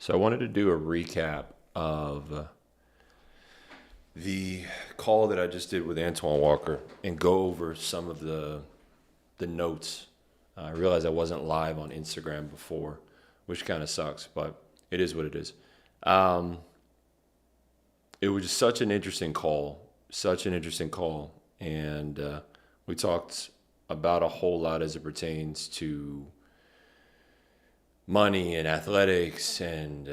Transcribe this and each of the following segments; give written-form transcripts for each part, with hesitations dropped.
So I wanted to do a recap of the call that I just did with Antoine Walker and go over some of the notes. I realized I wasn't live on Instagram before, which kind of sucks, but it is what it is. Um, it was such an interesting call, and we talked about a whole lot as it pertains to money and athletics and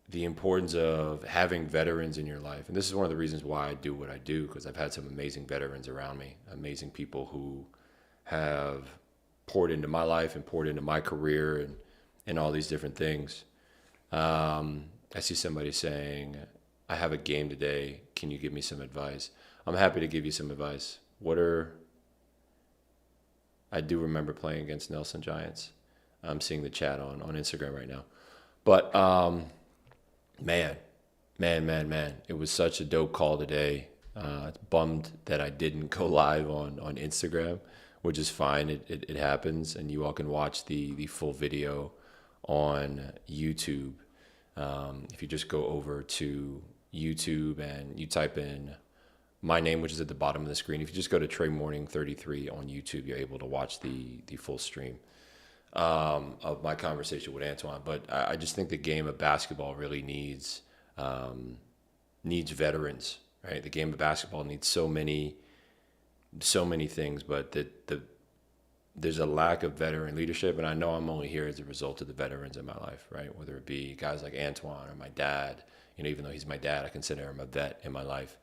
the importance of having veterans in your life. And this is one of the reasons why I do what I do, because I've had some amazing veterans around me, amazing people who have poured into my life and poured into my career and all these different things. I see somebody saying, I have a game today. Can you give me some advice? I'm happy to give you some advice. I do remember playing against Nelson Giants. I'm seeing the chat on Instagram right now. But man, man, it was such a dope call today. It's bummed that I didn't go live on Instagram, which is fine. It happens, and you all can watch the full video on YouTube. If you just go over to YouTube and you type in my name, which is at the bottom of the screen. If you just go to Trey Mourning 33 on YouTube, you're able to watch the full stream of my conversation with Antoine. But I just think the game of basketball really needs veterans, right? The game of basketball needs so many things, but there's a lack of veteran leadership, and I know I'm only here as a result of the veterans in my life, right? Whether it be guys like Antoine or my dad, even though he's my dad, I consider him a vet in my life.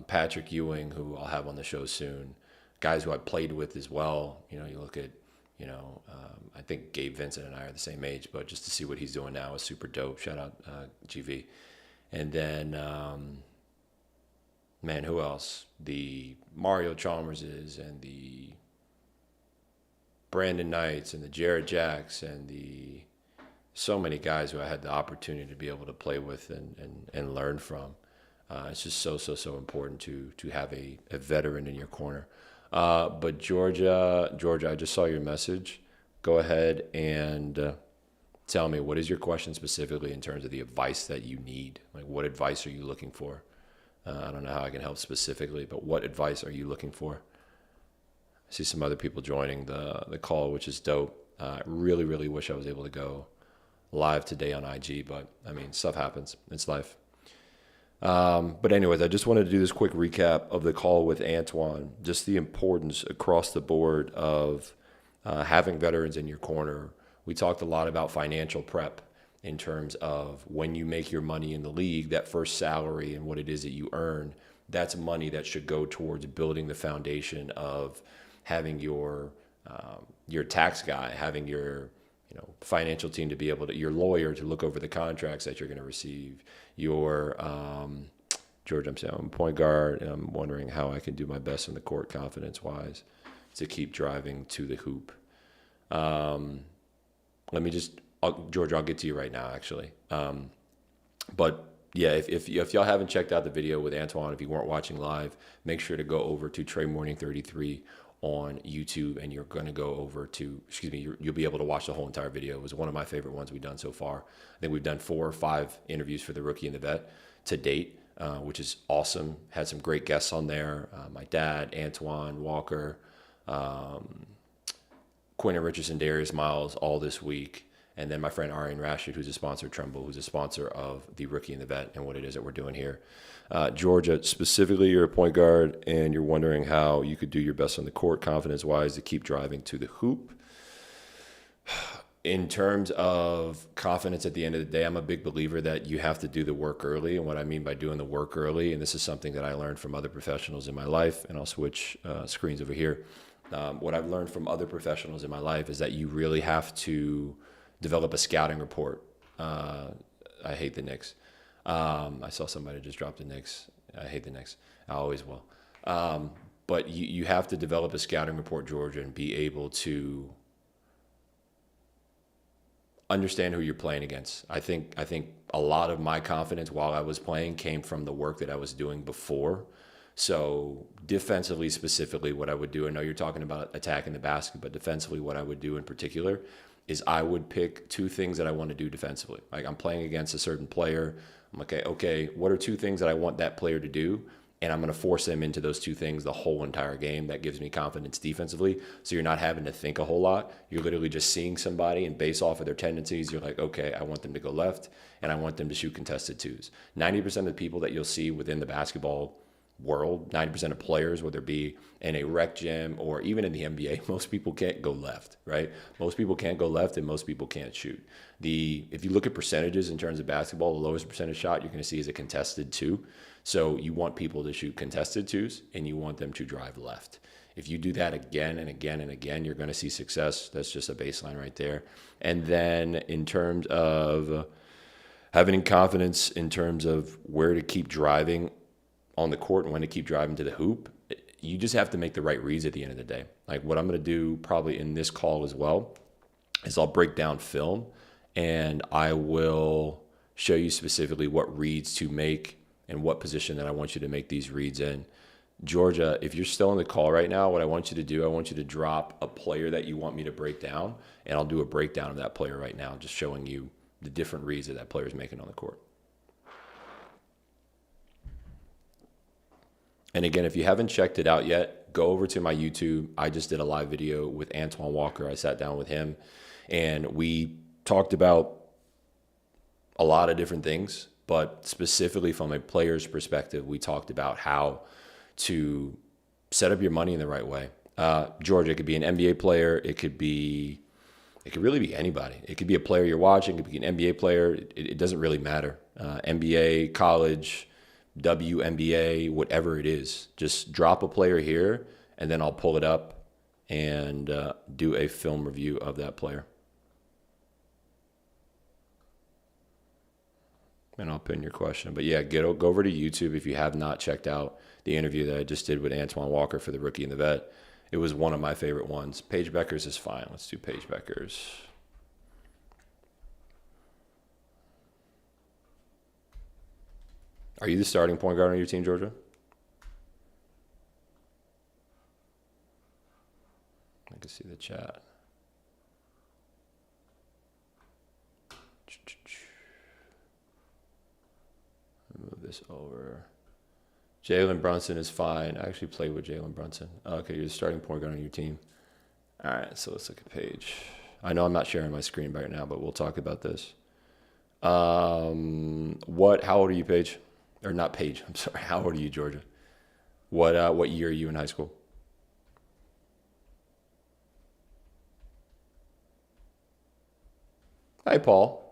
Patrick Ewing, who I'll have on the show soon, guys who I played with as well. You look at, I think Gabe Vincent and I are the same age, but just to see what he's doing now is super dope. Shout out GV. And then, man, who else? The Mario Chalmerses and the Brandon Knights and the Jared Jacks and the so many guys who I had the opportunity to be able to play with and learn from. It's just so important to have a veteran in your corner. But Georgia, I just saw your message. Go ahead and tell me, what is your question specifically in terms of the advice that you need? Like, what advice are you looking for? I don't know how I can help specifically, but what advice are you looking for? I see some other people joining the call, which is dope. I really wish I was able to go live today on IG, but I mean, stuff happens. It's life. But anyways, I just wanted to do this quick recap of the call with Antoine, just the importance across the board of having veterans in your corner. We talked a lot about financial prep in terms of when you make your money in the league, that first salary and what it is that you earn, that's money that should go towards building the foundation of having your tax guy, having your financial team to be able to, your lawyer to look over the contracts that you're going to receive, your George, I'm saying I'm a point guard, and I'm wondering how I can do my best on the court confidence-wise to keep driving to the hoop. Let me just, George, I'll get to you right now, actually. But yeah, if y'all haven't checked out the video with Antoine, if you weren't watching live, make sure to go over to Trey Mourning 33 on YouTube, and you're going to go over to, you'll be able to watch the whole entire video. It was one of my favorite ones we've done so far. I think we've done 4 or 5 interviews for the rookie and the vet to date, which is awesome. Had some great guests on there. My dad, Antoine Walker, Quentin Richardson, Darius Miles, all this week. And then my friend Arian Rashid, who's a sponsor, Trumbull, who's a sponsor of the rookie and the vet and what it is that we're doing here. Georgia, specifically, you're a point guard and you're wondering how you could do your best on the court confidence-wise to keep driving to the hoop. In terms of confidence at the end of the day, I'm a big believer that you have to do the work early. And what I mean by doing the work early, and this is something that I learned from other professionals in my life, and I'll switch screens over here. What I've learned from other professionals in my life is that you really have to develop a scouting report. I hate the Knicks. I saw somebody just drop the Knicks. I hate the Knicks. I always will. But you have to develop a scouting report, Georgia, and be able to understand who you're playing against. I think a lot of my confidence while I was playing came from the work that I was doing before. So defensively, specifically, what I would do, I know you're talking about attacking the basket, but defensively, what I would do in particular is I would pick 2 things that I want to do defensively. Like, I'm playing against a certain player. I'm like, okay, what are 2 things that I want that player to do? And I'm going to force them into those 2 things the whole entire game. That gives me confidence defensively. So you're not having to think a whole lot. You're literally just seeing somebody, and based off of their tendencies, you're like, okay, I want them to go left, and I want them to shoot contested 2s. 90% of the people that you'll see within the basketball world, 90% of players, whether it be in a rec gym or even in the NBA, most people can't go left, right? Most people can't go left, and most people can't shoot. If you look at percentages in terms of basketball, the lowest percentage shot you're going to see is a contested 2. So you want people to shoot contested 2s, and you want them to drive left. If you do that again and again and again, you're going to see success. That's just a baseline right there. And then in terms of having confidence in terms of where to keep driving on the court and when to keep driving to the hoop, you just have to make the right reads at the end of the day. Like, what I'm going to do probably in this call as well is I'll break down film, and I will show you specifically what reads to make and what position that I want you to make these reads in. Georgia, if you're still in the call right now, what I want you to do, I want you to drop a player that you want me to break down, and I'll do a breakdown of that player right now, just showing you the different reads that player is making on the court. And again, if you haven't checked it out yet, go over to my YouTube. I just did a live video with Antoine Walker. I sat down with him, and we talked about a lot of different things, but specifically from a player's perspective, we talked about how to set up your money in the right way. Georgia, it could be an NBA player. It could really be anybody. It could be a player you're watching. It could be an NBA player. It doesn't really matter. NBA, college, WNBA, whatever it is. Just drop a player here, and then I'll pull it up and do a film review of that player. And I'll pin your question. But yeah, go over to YouTube if you have not checked out the interview that I just did with Antoine Walker for the Rookie and the Vet. It was one of my favorite ones. Paige Beckers is fine. Let's do Paige Beckers. Are you the starting point guard on your team, Georgia? I can see the chat. Move this over. Jalen Brunson is fine. I actually played with Jalen Brunson. Okay, you're the starting point guard on your team. All right, so let's look at Paige. I know I'm not sharing my screen right now, but we'll talk about this. How old are you, Paige? Or not Paige, I'm sorry. How old are you, Georgia? What year are you in high school? Hi, Paul.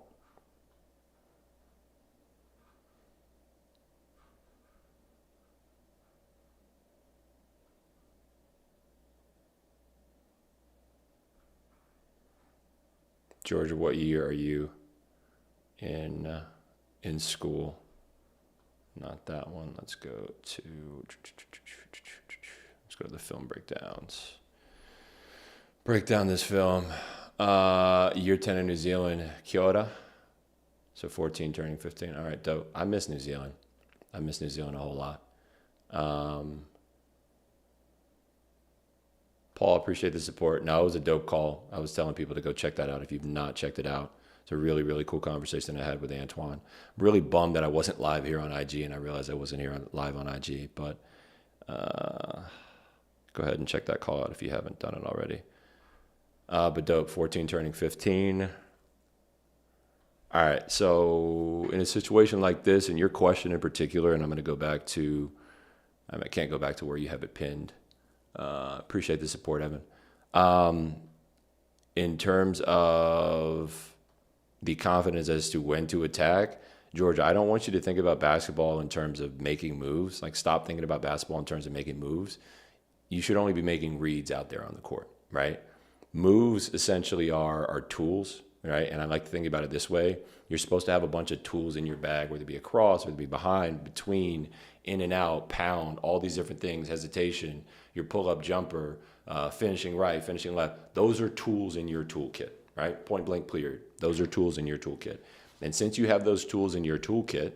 Georgia, what year are you in school? Not that one. Let's go to the film breakdowns. Break down this film. Year 10 in New Zealand, Kia ora. So 14 turning 15. All right, dope. I miss New Zealand. I miss New Zealand a whole lot. Paul, appreciate the support. No, it was a dope call. I was telling people to go check that out if you've not checked it out. It's a really, really cool conversation I had with Antoine. I'm really bummed that I wasn't live here on IG, and I realized I wasn't here live on IG. But go ahead and check that call out if you haven't done it already. But dope, 14 turning 15. All right, so in a situation like this, and your question in particular, and I'm going to go back to, I can't go back to where you have it pinned. Appreciate the support, Evan. In terms of the confidence as to when to attack, Georgia, I don't want you to think about basketball in terms of making moves. Like, stop thinking about basketball in terms of making moves. You should only be making reads out there on the court, right? Moves essentially are tools, right? And I like to think about it this way. You're supposed to have a bunch of tools in your bag, whether it be across, whether it be behind, between, in and out, pound, all these different things, hesitation, your pull-up jumper, finishing right, finishing left. Those are tools in your toolkit, right? Point blank period. Those are tools in your toolkit. And since you have those tools in your toolkit,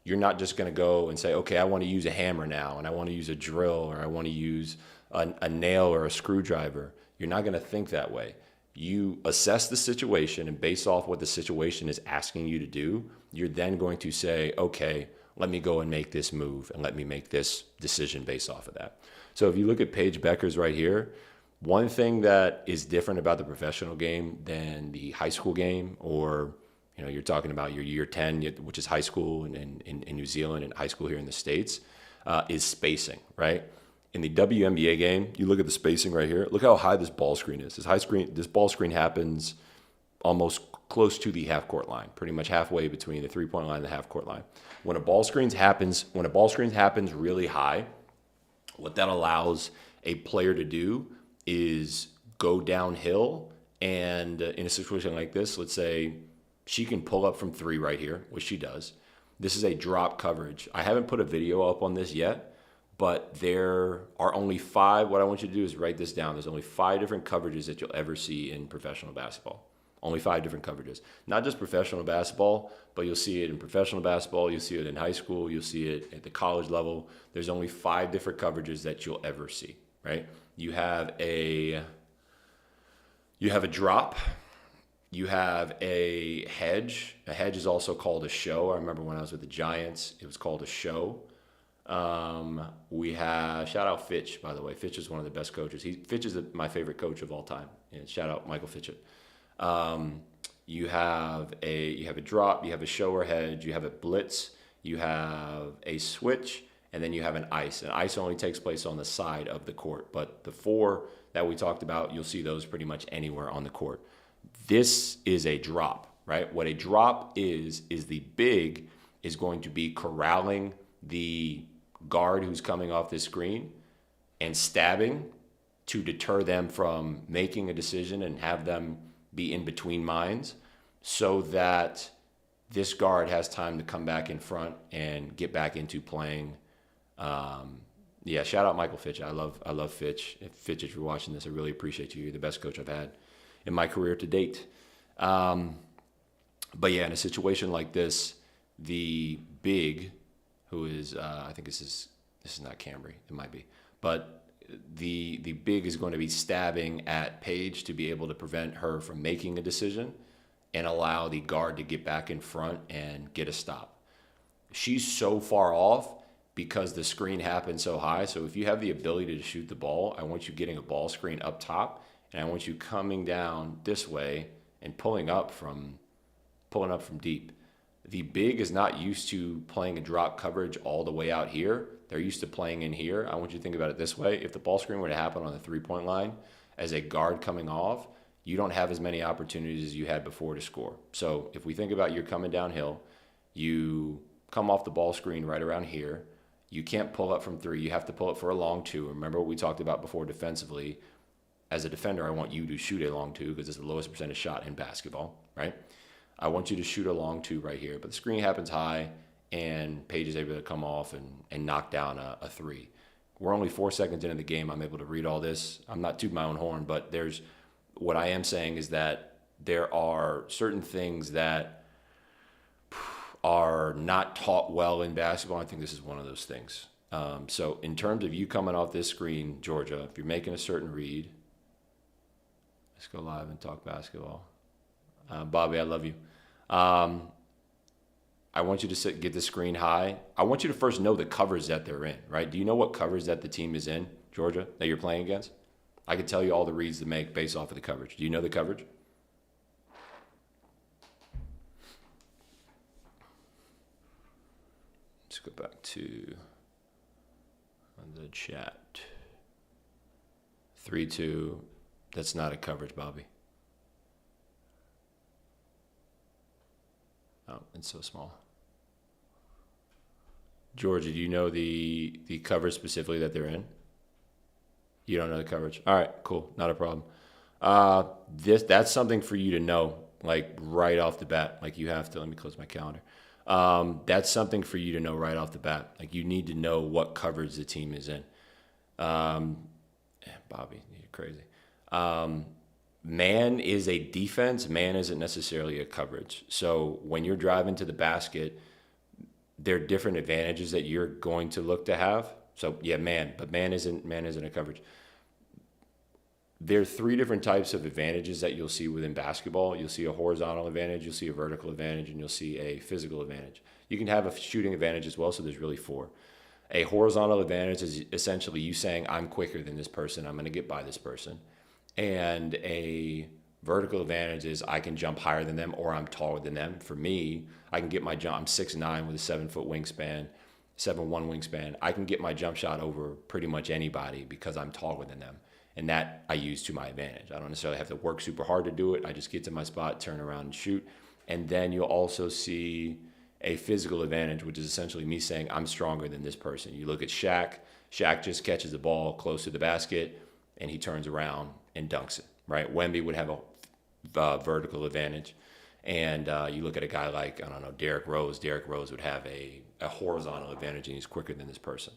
you're not just going to go and say, okay, I want to use a hammer now, and I want to use a drill, or I want to use a nail or a screwdriver. You're not going to think that way. You assess the situation, and based off what the situation is asking you to do, you're then going to say, okay, let me go and make this move and let me make this decision based off of that. So if you look at Paige Beckers right here, one thing that is different about the professional game than the high school game, or you're talking about your year 10, which is high school in New Zealand and high school here in the States, is spacing, right? In the WNBA game, you look at the spacing right here. Look how high this ball screen is. This ball screen happens almost close to the half court line, pretty much halfway between the 3-point line and the half court line. When a ball screen happens really high, what that allows a player to do is go downhill, and in a situation like this, let's say she can pull up from 3 right here, which she does. This is a drop coverage. I haven't put a video up on this yet, but there are only 5. What I want you to do is write this down. There's only 5 different coverages that you'll ever see in professional basketball. Only 5 different coverages. Not just professional basketball, but you'll see it in professional basketball. You'll see it in high school. You'll see it at the college level. There's only 5 different coverages that you'll ever see, right? You have a drop. You have a hedge. A hedge is also called a show. I remember when I was with the Giants, it was called a show. We have, shout out Fitch, by the way. Fitch is one of the best coaches. Fitch is my favorite coach of all time. And shout out Michael Fitchett. You have a drop, you have a show or hedge, you have a blitz, you have a switch, and then you have an ice. And ice only takes place on the side of the court. But the 4 that we talked about, you'll see those pretty much anywhere on the court. This is a drop, right? What a drop is the big is going to be corralling the guard who's coming off this screen and stabbing to deter them from making a decision and have them be in between minds, so that this guard has time to come back in front and get back into playing. Shout out Michael Fitch. I love Fitch. If you're watching this, I really appreciate you. You're the best coach I've had in my career to date. But yeah, in a situation like this, the big, who is I think this is not Camry, it might be, but the big is going to be stabbing at Paige to be able to prevent her from making a decision and allow the guard to get back in front and get a stop. She's so far off because the screen happened so high. So if you have the ability to shoot the ball, I want you getting a ball screen up top, and I want you coming down this way and pulling up from deep. The big is not used to playing a drop coverage all the way out here. They're used to playing in here. I want you to think about it this way. If the ball screen were to happen on the 3-point line as a guard coming off, you don't have as many opportunities as you had before to score. So if we think about you're coming downhill, you come off the ball screen right around here. You can't pull up from 3. You have to pull up for a long 2. Remember what we talked about before defensively. As a defender, I want you to shoot a long 2 because it's the lowest percentage shot in basketball, right? I want you to shoot a long 2 right here. But the screen happens high, and Paige is able to come off and knock down a 3. We're only 4 seconds into the game. I'm able to read all this. I'm not tooting my own horn, but what I am saying is that there are certain things that are not taught well in basketball. I think this is one of those things. So in terms of you coming off this screen, Georgia, if you're making a certain read, let's go live and talk basketball. Bobby, I love you. I want you to get the screen high. I want you to first know the coverage that they're in, right? Do you know what coverage that the team is in, Georgia, that you're playing against? I can tell you all the reads to make based off of the coverage. Do you know the coverage? Let's go back to the chat. 3-2. That's not a coverage, Bobby. Oh, it's so small. Georgia, do you know the coverage specifically that they're in? You don't know the coverage. All right, cool. Not a problem. That's something for you to know, like right off the bat. Like you have to, let me close my calendar. That's something for you to know right off the bat. Like you need to know what coverage the team is in. Bobby, you're crazy. Man is a defense. Man isn't necessarily a coverage. So when you're driving to the basket, there are different advantages that you're going to look to have. So yeah, man, but man isn't a coverage. there are three different types of advantages that you'll see within basketball. You'll see a horizontal advantage, you'll see a vertical advantage, and you'll see a physical advantage. You can have a shooting advantage as well, so there's really four. A horizontal advantage is essentially you saying, I'm quicker than this person, I'm going to get by this person. And a vertical advantage is I can jump higher than them or I'm taller than them. For me, I can get my jump, I'm 6'9" with a 7-foot wingspan, 7'1" wingspan. I can get my jump shot over pretty much anybody because I'm taller than them. And that I use to my advantage. I don't necessarily have to work super hard to do it. I just get to my spot, turn around and shoot. And then you'll also see a physical advantage, which is essentially me saying I'm stronger than this person. You look at Shaq. Shaq just catches the ball close to the basket and he turns around and dunks it, right? Wemby would have a vertical advantage. And you look at a guy like, I don't know, Derrick Rose. Derrick Rose would have a horizontal advantage and he's quicker than this person.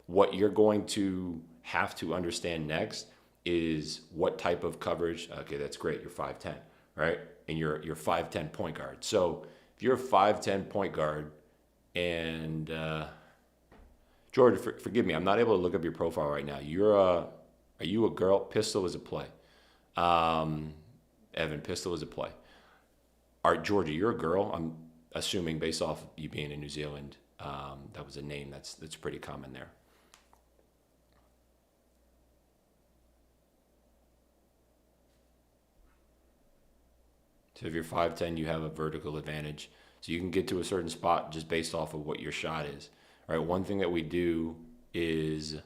What you're going to have to understand next is what type of coverage. Okay, that's great. You're 5'10", right? And you're 5'10" point guard. So if you're a 5'10" point guard, and George, forgive me, I'm not able to look up your profile right now. Are you a girl? Pistol is a play. Evan, pistol is a play. All right, Georgia, you're a girl. I'm assuming based off you being in New Zealand, that was a name that's pretty common there. So if you're 5'10", you have a vertical advantage. So you can get to a certain spot just based off of what your shot is. All right, one thing that we do is,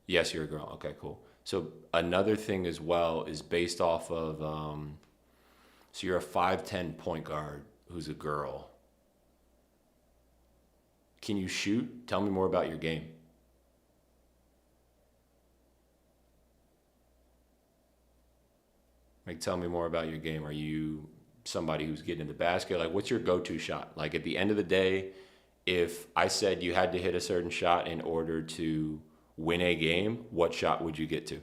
yes, you're a girl. Okay, cool. So another thing as well is based off of, so you're a 5'10" point guard who's a girl. Can you shoot? Tell me more about your game. Like, tell me more about your game. Are you somebody who's getting in the basket? Like, what's your go-to shot? Like, at the end of the day, if I said you had to hit a certain shot in order to win a game, what shot would you get to?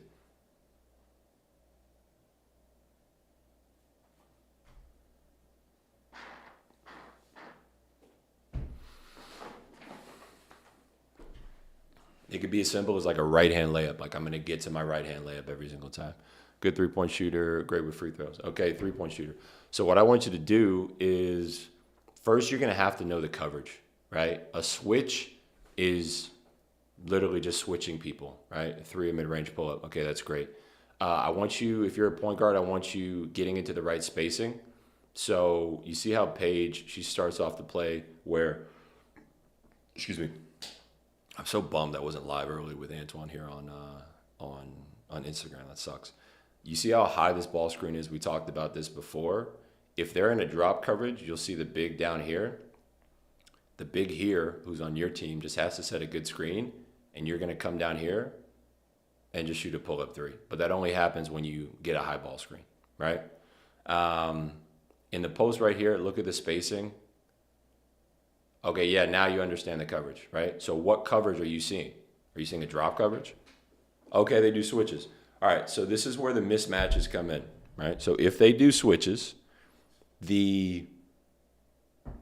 It could be as simple as like a right-hand layup. Like, I'm going to get to my right-hand layup every single time. Good three-point shooter, great with free throws. Okay, three-point shooter. So what I want you to do is, first you're going to have to know the coverage, right? A switch is literally just switching people, right? A three, a mid-range pull-up. Okay, that's great. I want you, if you're a point guard, I want you getting into the right spacing. So you see how Paige, she starts off the play where, excuse me, I'm so bummed that wasn't live early with Antoine here on Instagram. That sucks. You see how high this ball screen is? We talked about this before. If they're in a drop coverage, you'll see the big down here. The big here, who's on your team, just has to set a good screen, and you're going to come down here and just shoot a pull-up three. But that only happens when you get a high ball screen, right? In the post right here, look at the spacing. Okay, yeah, now you understand the coverage, right? So what coverage are you seeing? Are you seeing a drop coverage? Okay, they do switches. All right, so this is where the mismatches come in, right? So if they do switches, the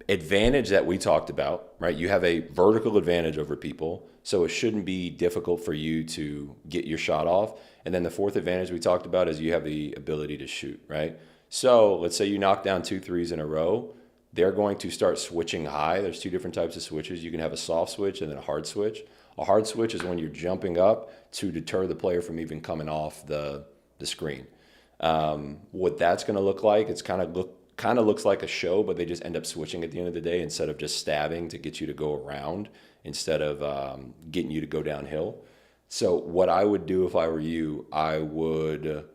advantage that we talked about, right? You have a vertical advantage over people, so it shouldn't be difficult for you to get your shot off. And then the fourth advantage we talked about is you have the ability to shoot, right? So let's say you knock down 2 threes in a row. They're going to start switching high. There's two different types of switches. You can have a soft switch and then a hard switch. A hard switch is when you're jumping up to deter the player from even coming off the screen. What that's going to look like, it's kind of looks like a show, but they just end up switching at the end of the day instead of just stabbing to get you to go around instead of getting you to go downhill. So what I would do if I were you, I would. Do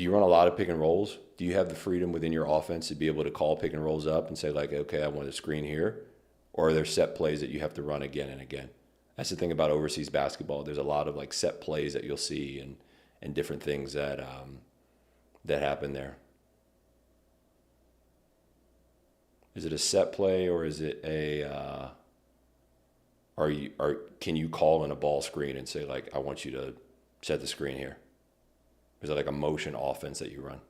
you run a lot of pick and rolls? Do you have the freedom within your offense to be able to call pick and rolls up and say like, okay, I want a screen here? Or are there set plays that you have to run again and again? That's the thing about overseas basketball. There's a lot of like set plays that you'll see and different things that happen there. Is it a set play or is it a can you call in a ball screen and say like, I want you to set the screen here? Is it like a motion offense that you run?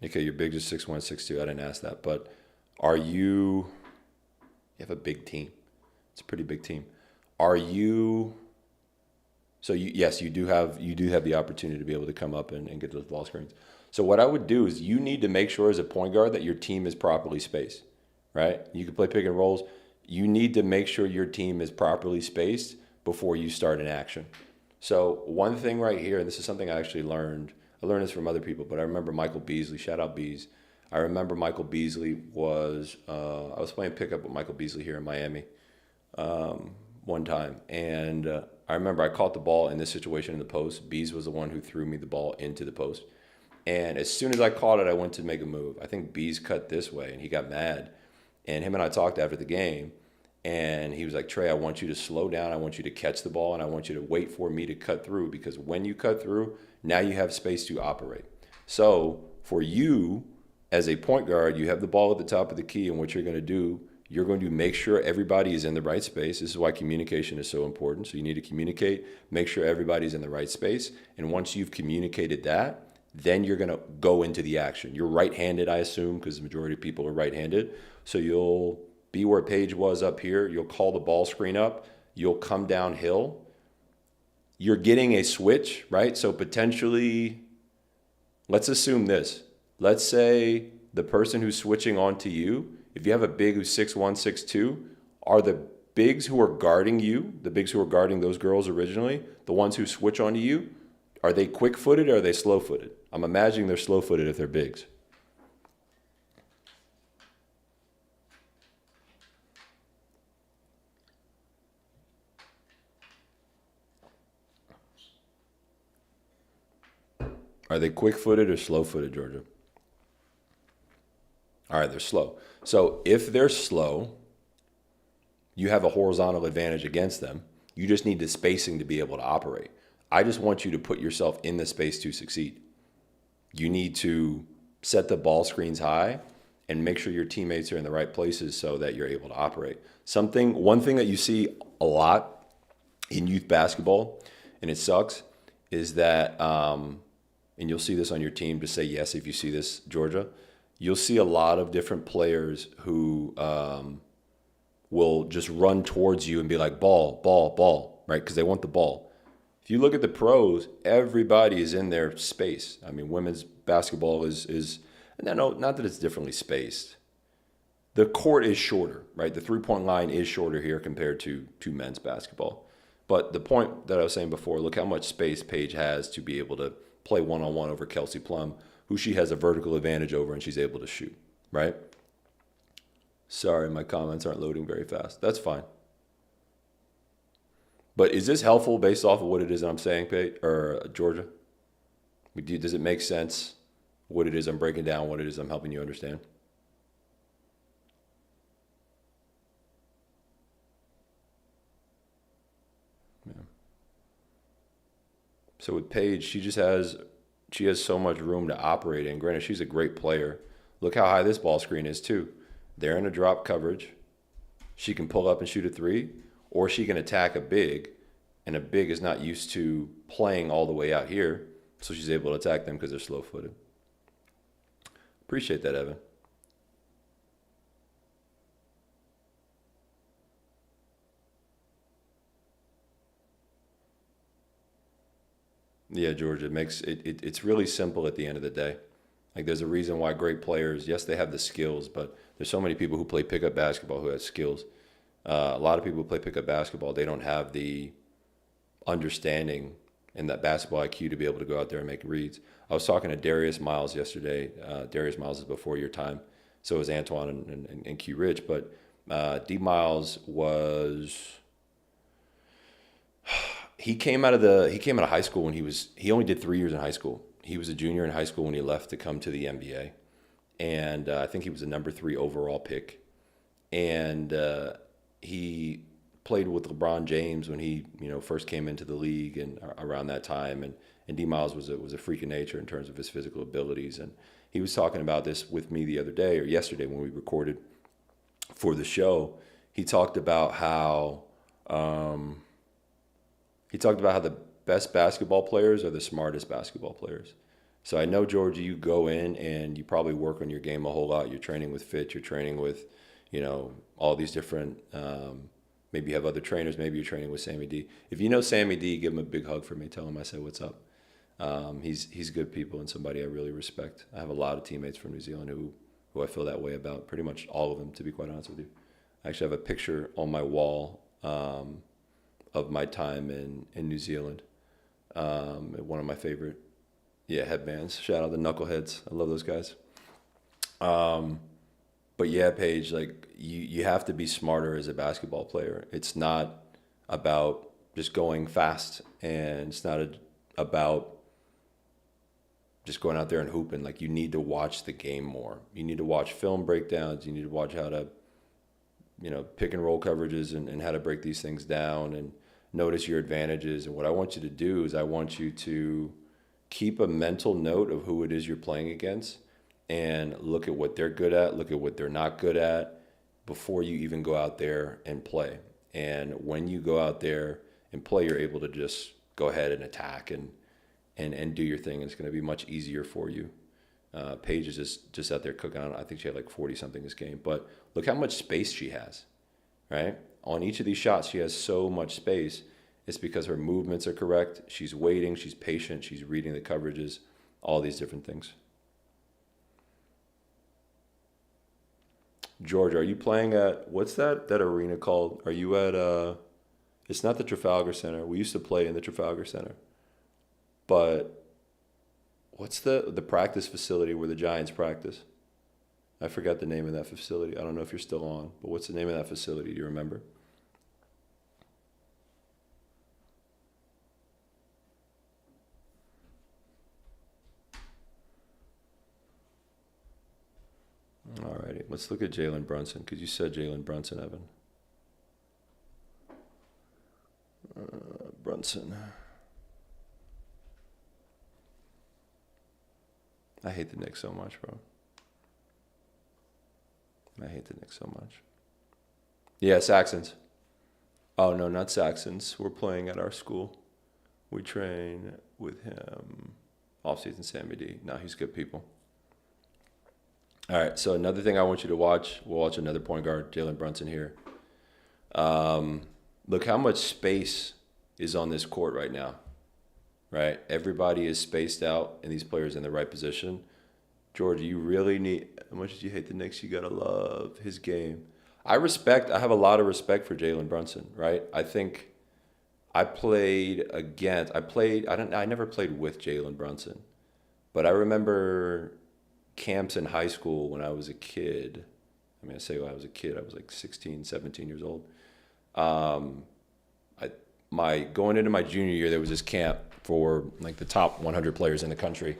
Okay, you're big, just 6'1", 6'2". I didn't ask that, but you have a big team. It's a pretty big team. Are you So yes, you do have the opportunity to be able to come up and get those ball screens. So what I would do is you need to make sure as a point guard that your team is properly spaced, right? You can play pick and rolls. You need to make sure your team is properly spaced before you start an action. So one thing right here, and this is something I actually learned. I learned this from other people, but I remember Michael Beasley. Shout out Bees. I remember Michael Beasley was. I was playing pickup with Michael Beasley here in Miami one time, and I remember I caught the ball in this situation in the post. Bees was the one who threw me the ball into the post, and as soon as I caught it, I went to make a move. I think Bees cut this way, and he got mad. And him and I talked after the game, and he was like, Trey, I want you to slow down. I want you to catch the ball, and I want you to wait for me to cut through, because when you cut through, now you have space to operate. So for you as a point guard, you have the ball at the top of the key, and what you're going to do, you're going to make sure everybody is in the right space. This is why communication is so important. So you need to communicate, make sure everybody's in the right space. And once you've communicated that, then you're going to go into the action. You're right-handed, I assume, because the majority of people are right-handed. So you'll be where Paige was up here. You'll call the ball screen up. You'll come downhill. You're getting a switch, right? So potentially, let's assume this. Let's say the person who's switching onto you, if you have a big who's 6'1", 6'2", are the bigs who are guarding you, the bigs who are guarding those girls originally, the ones who switch onto you, are they quick-footed or are they slow-footed? I'm imagining they're slow-footed if they're bigs. Are they quick-footed or slow-footed, Georgia? All right, they're slow. So if they're slow, you have a horizontal advantage against them. You just need the spacing to be able to operate. I just want you to put yourself in the space to succeed. You need to set the ball screens high and make sure your teammates are in the right places so that you're able to operate. One thing that you see a lot in youth basketball, and it sucks, is that, and you'll see this on your team, just say yes if you see this, Georgia, you'll see a lot of different players who will just run towards you and be like, ball, ball, ball, right? Because they want the ball. If you look at the pros, everybody is in their space. I mean, women's basketball is no, not that it's differently spaced. The court is shorter, right? The three-point line is shorter here compared to men's basketball. But the point that I was saying before, look how much space Paige has to be able to play one-on-one over Kelsey Plum, who she has a vertical advantage over, and she's able to shoot, right? Sorry, my comments aren't loading very fast. That's fine. But is this helpful based off of what it is that I'm saying, Georgia? Does it make sense what it is I'm breaking down, what it is I'm helping you understand? Yeah. So with Paige, she has so much room to operate in. Granted, she's a great player. Look how high this ball screen is too. They're in a drop coverage. She can pull up and shoot a three, or she can attack a big, and a big is not used to playing all the way out here, so she's able to attack them because they're slow-footed. Appreciate that, Evan. Yeah, George, it's really simple at the end of the day. Like there's a reason why great players, yes, they have the skills, but there's so many people who play pickup basketball who have skills. A lot of people who play pickup basketball, they don't have the understanding and that basketball IQ to be able to go out there and make reads. I was talking to Darius Miles yesterday. Darius Miles is before your time. So is Antoine and Q Rich. But D Miles was he came out of high school when he only did 3 years in high school. He was a junior in high school when he left to come to the NBA. And I think he was a number 3 overall pick. And he played with LeBron James when he first came into the league and around that time. And D Miles was a freak of nature in terms of his physical abilities. And he was talking about this with me the other day or yesterday when we recorded for the show. He talked about how the best basketball players are the smartest basketball players. So I know, Georgia, you go in and you probably work on your game a whole lot. You're training with fit. You're training with, all these different Maybe you have other trainers. Maybe you're training with Sammy D. If you know Sammy D, give him a big hug for me. Tell him I said what's up. He's good people and somebody I really respect. I have a lot of teammates from New Zealand who I feel that way about. Pretty much all of them, to be quite honest with you. I actually have a picture on my wall of my time in New Zealand. One of my favorite, headbands. Shout out to Knuckleheads. I love those guys. But yeah, Paige, like you have to be smarter as a basketball player. It's not about just going fast, and it's not about just going out there and hooping. Like, you need to watch the game more. You need to watch film breakdowns. You need to watch how to, pick and roll coverages and how to break these things down and notice your advantages. And what I want you to do is I want you to keep a mental note of who it is you're playing against and look at what they're good at, look at what they're not good at before you even go out there and play. And when you go out there and play, you're able to just go ahead and attack and do your thing. It's going to be much easier for you. Paige is just out there cooking on. I think she had like 40 something this game, but look how much space she has, right? On each of these shots, she has so much space. It's because her movements are correct. She's waiting. She's patient. She's reading the coverages, all these different things. George, are you playing at, what's that arena called? Are you at, it's not the Trafalgar Center. We used to play in the Trafalgar Center. But what's the practice facility where the Giants practice? I forgot the name of that facility. I don't know if you're still on, but what's the name of that facility? Do you remember? Alrighty, let's look at Jalen Brunson, because you said Jalen Brunson, Evan. Brunson. I hate the Knicks so much, bro. I hate the Knicks so much. Yeah, Saxons. Oh, no, not Saxons. We're playing at our school. We train with him. Off-season Sammy D. No, he's good people. All right, so another thing I want you to watch, we'll watch another point guard, Jalen Brunson here. Look how much space is on this court right now, right? Everybody is spaced out and these players in the right position. George, you really need, as much as you hate the Knicks, you got to love his game. I have a lot of respect for Jalen Brunson, right? I think I never played with Jalen Brunson, but I remember camps in high school when I was a kid. I say when I was a kid, I was like 16, 17 years old. Going into my junior year, there was this camp for like the top 100 players in the country,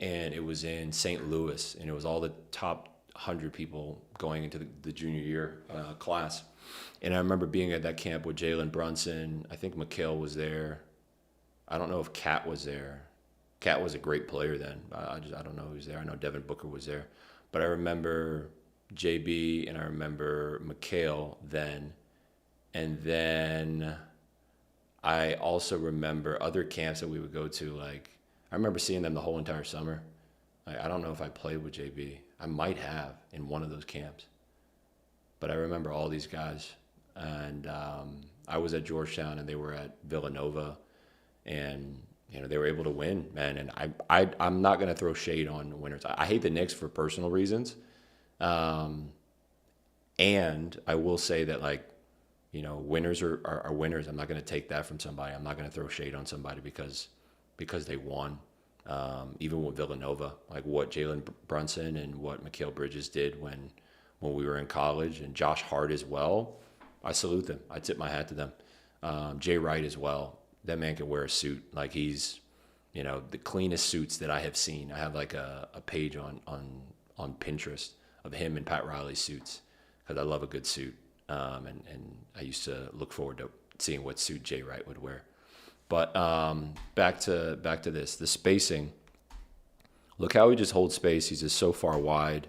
and it was in St. Louis, and it was all the top 100 people going into the junior year class. And I remember being at that camp with Jalen Brunson. I think Mikhail was there. I don't know if Cat was there. Cat was a great player then. I don't know who's there. I know Devin Booker was there. But I remember JB and I remember Mikhail then. And then I also remember other camps that we would go to. Like, I remember seeing them the whole entire summer. I don't know if I played with JB. I might have in one of those camps. But I remember all these guys. And I was at Georgetown and they were at Villanova. And they were able to win, man. And I'm not going to throw shade on winners. I hate the Knicks for personal reasons. And I will say that, like, winners are winners. I'm not going to take that from somebody. I'm not going to throw shade on somebody because they won. Even with Villanova, like what Jalen Brunson and what Mikal Bridges did when we were in college, and Josh Hart as well. I salute them. I tip my hat to them. Jay Wright as well. That man can wear a suit. Like, he's, the cleanest suits that I have seen. I have like a page on Pinterest of him and Pat Riley's suits because I love a good suit. And I used to look forward to seeing what suit Jay Wright would wear. But back to this, the spacing. Look how he just holds space. He's just so far wide.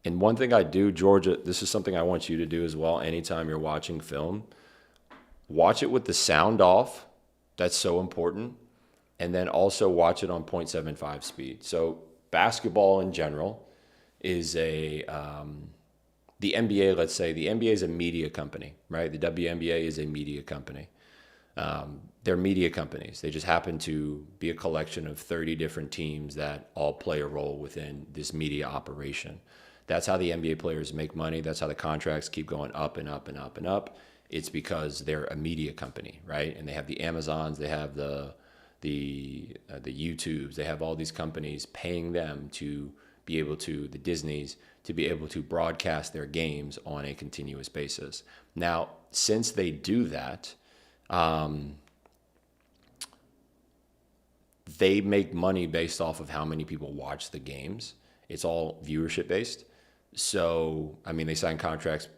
And one thing I do, Georgia, this is something I want you to do as well. Anytime you're watching film, watch it with the sound off. That's so important. And then also watch it on 0.75 speed. So basketball in general is a the NBA, let's say the NBA is a media company, right? The WNBA is a media company. They're media companies. They just happen to be a collection of 30 different teams that all play a role within this media operation. That's how the NBA players make money. That's how the contracts keep going up and up and up and up. It's because they're a media company, right? And they have the Amazons, they have the YouTubes, they have all these companies paying them to be able to, the Disneys, to be able to broadcast their games on a continuous basis. Now, since they do that, they make money based off of how many people watch the games. It's all viewership based. So, I mean, they sign contracts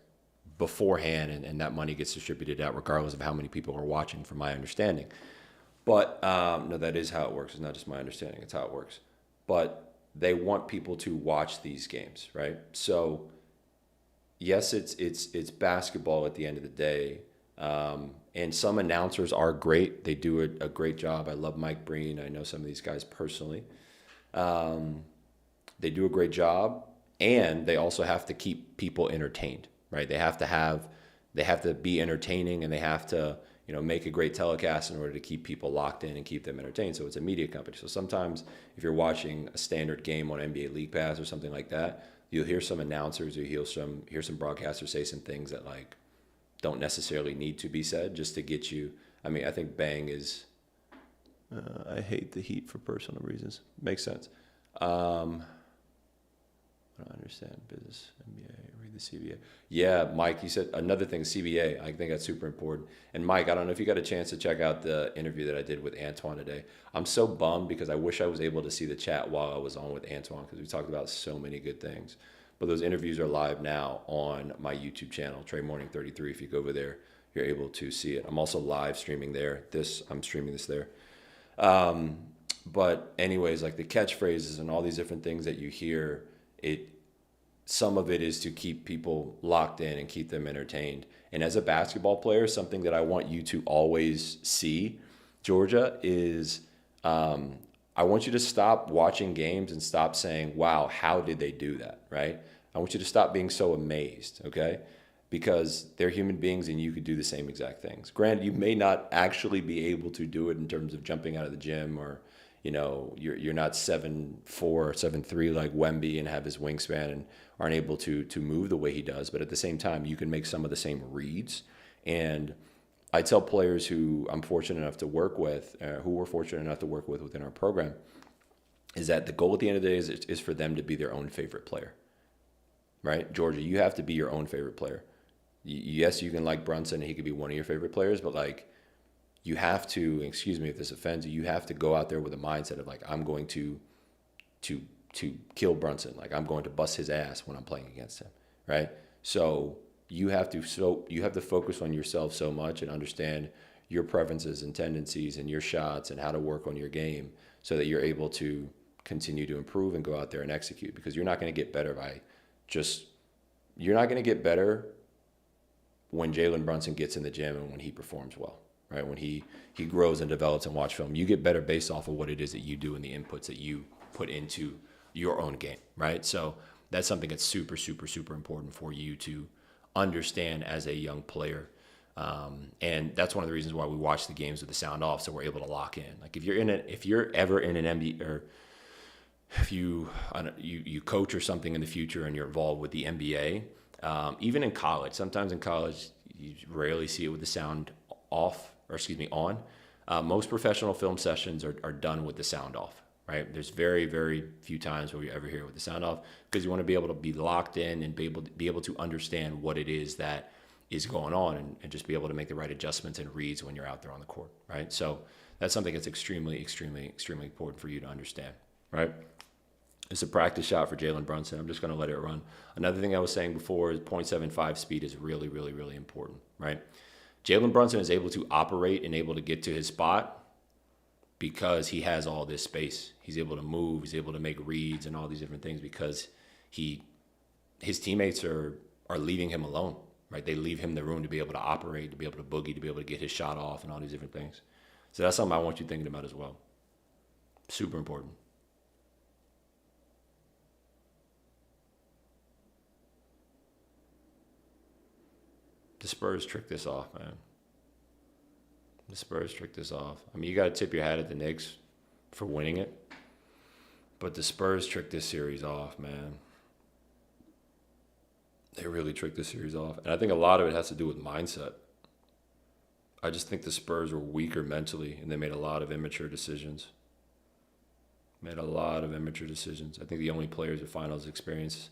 beforehand, and that money gets distributed out regardless of how many people are watching, from my understanding. But no, that is how it works. It's not just my understanding. It's how it works. But they want people to watch these games, right? So, yes, it's basketball at the end of the day. And some announcers are great. They do a great job. I love Mike Breen. I know some of these guys personally. They do a great job, and they also have to keep people entertained, right? They have to be entertaining, and they have to, make a great telecast in order to keep people locked in and keep them entertained. So it's a media company. So sometimes if you're watching a standard game on NBA League Pass or something like that, you'll hear some announcers or hear some broadcasters say some things that don't necessarily need to be said just to get you. I mean, I think Bang is, I hate the Heat for personal reasons. Makes sense. I don't understand business, NBA, read the CBA. Yeah, Mike, you said another thing, CBA. I think that's super important. And Mike, I don't know if you got a chance to check out the interview that I did with Antoine today. I'm so bummed because I wish I was able to see the chat while I was on with Antoine, because we talked about so many good things. But those interviews are live now on my YouTube channel, Trey Mourning 33. If you go over there, you're able to see it. I'm also live streaming there. I'm streaming this there. But anyways, like the catchphrases and all these different things that you hear, some of it is to keep people locked in and keep them entertained. And as a basketball player, something that I want you to always see, Georgia, is I want you to stop watching games and stop saying, wow, how did they do that, right? I want you to stop being so amazed, okay? Because they're human beings and you could do the same exact things. Granted, you may not actually be able to do it in terms of jumping out of the gym, or you're not 7'4" or 7'3" like Wemby and have his wingspan and aren't able to move the way he does. But at the same time, you can make some of the same reads. And I tell players who I'm fortunate enough to work with, who we're fortunate enough to work with within our program, is that the goal at the end of the day is for them to be their own favorite player, right? Georgia, you have to be your own favorite player. Yes, you can like Brunson and he could be one of your favorite players, but you have to, excuse me if this offends you, you have to go out there with a mindset of I'm going to kill Brunson. I'm going to bust his ass when I'm playing against him, right? So you have to focus on yourself so much and understand your preferences and tendencies and your shots and how to work on your game so that you're able to continue to improve and go out there and execute, because you're not going to get better you're not going to get better when Jalen Brunson gets in the gym and when he performs well, right? When he grows and develops and watch film, you get better based off of what it is that you do and the inputs that you put into your own game, right? So that's something that's super, super, super important for you to understand as a young player. And that's one of the reasons why we watch the games with the sound off, so we're able to lock in. If you're ever in an NBA, or if you coach or something in the future and you're involved with the NBA, even in college, sometimes in college you rarely see it with the sound off, or excuse me, on. Most professional film sessions are done with the sound off, right? There's very, very few times where you ever hear it with the sound off, because you want to be able to be locked in and be able to understand what it is that is going on, and just be able to make the right adjustments and reads when you're out there on the court, right? So that's something that's extremely, extremely, extremely important for you to understand, right? It's a practice shot for Jalen Brunson. I'm just going to let it run. Another thing I was saying before is 0.75 speed is really, really, really important, right? Jalen Brunson is able to operate and able to get to his spot because he has all this space. He's able to move. He's able to make reads and all these different things because his teammates are leaving him alone, right? They leave him the room to be able to operate, to be able to boogie, to be able to get his shot off and all these different things. So that's something I want you thinking about as well. Super important. The Spurs tricked this off, man. The Spurs tricked this off. I mean, you got to tip your hat at the Knicks for winning it. But the Spurs tricked this series off, man. They really tricked this series off. And I think a lot of it has to do with mindset. I just think the Spurs were weaker mentally, and they made a lot of immature decisions. I think the only players with finals experience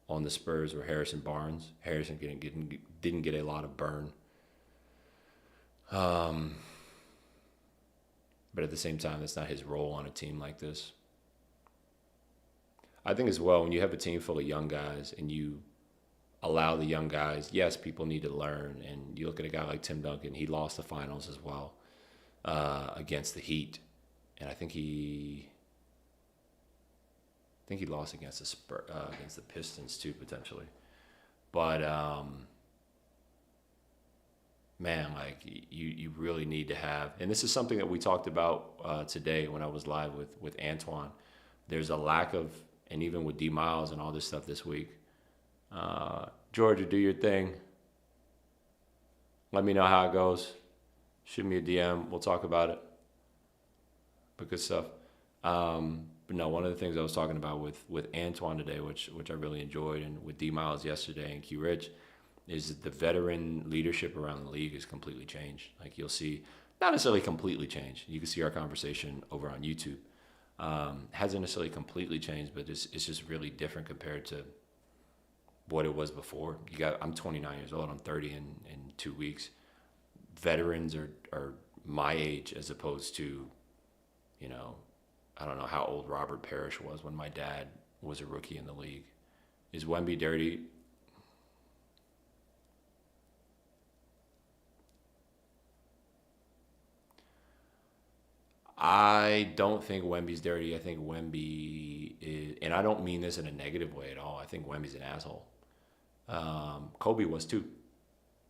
on the Spurs were Harrison Barnes. Harrison didn't get a lot of burn. But at the same time, that's not his role on a team like this. I think as well, when you have a team full of young guys and you allow the young guys, yes, people need to learn. And you look at a guy like Tim Duncan, he lost the finals as well against the Heat. And I think he lost against the Pistons too, potentially. But man, like you really need to have, and this is something that we talked about today when I was live with Antoine. There's a lack of, and even with D Miles and all this stuff this week. Georgia, do your thing. Let me know how it goes. Shoot me a DM. We'll talk about it. But good stuff. But no, one of the things I was talking about with Antoine today, which I really enjoyed, and with D Miles yesterday and Q Rich, is that the veteran leadership around the league has completely changed. Like you'll see, not necessarily completely changed. You can see our conversation over on YouTube. Hasn't necessarily completely changed, but it's just really different compared to what it was before. I'm 29 years old. I'm 30 in 2 weeks. Veterans are my age as opposed to, I don't know how old Robert Parrish was when my dad was a rookie in the league. Is Wemby dirty? I don't think Wemby's dirty. I think Wemby is, and I don't mean this in a negative way at all. I think Wemby's an asshole. Kobe was too.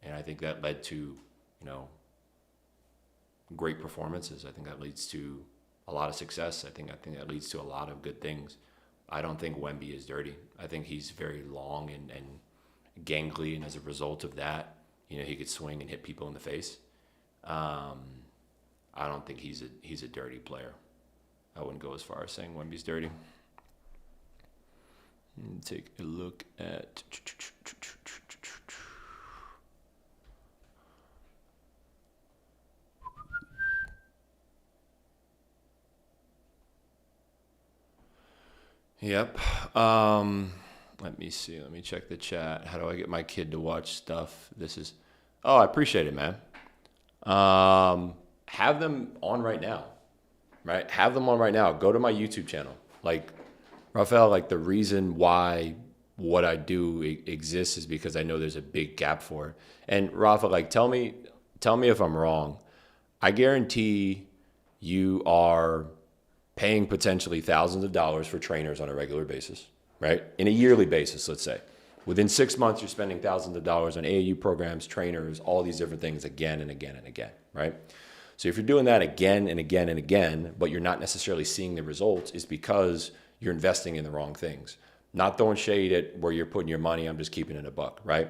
And I think that led to, great performances. I think that leads to a lot of success. I think that leads to a lot of good things. I don't think Wemby is dirty. I think he's very long and gangly, and as a result of that, he could swing and hit people in the face. I don't think he's a dirty player. I wouldn't go as far as saying Wemby's dirty. Take a look at. Yep. Let me see. Let me check the chat. How do I get my kid to watch stuff? Oh, I appreciate it, man. Have them on right now, right? Have them on right now. Go to my YouTube channel. Like, Rafael, like the reason why what I do exists is because I know there's a big gap for it. And Rafa, like, tell me if I'm wrong. I guarantee you are paying potentially thousands of dollars for trainers on a regular basis, right? In a yearly basis, let's say. Within 6 months, you're spending thousands of dollars on AAU programs, trainers, all these different things again and again and again, right? So if you're doing that again and again and again, but you're not necessarily seeing the results, is because you're investing in the wrong things. Not throwing shade at where you're putting your money. I'm just keeping it a buck, right?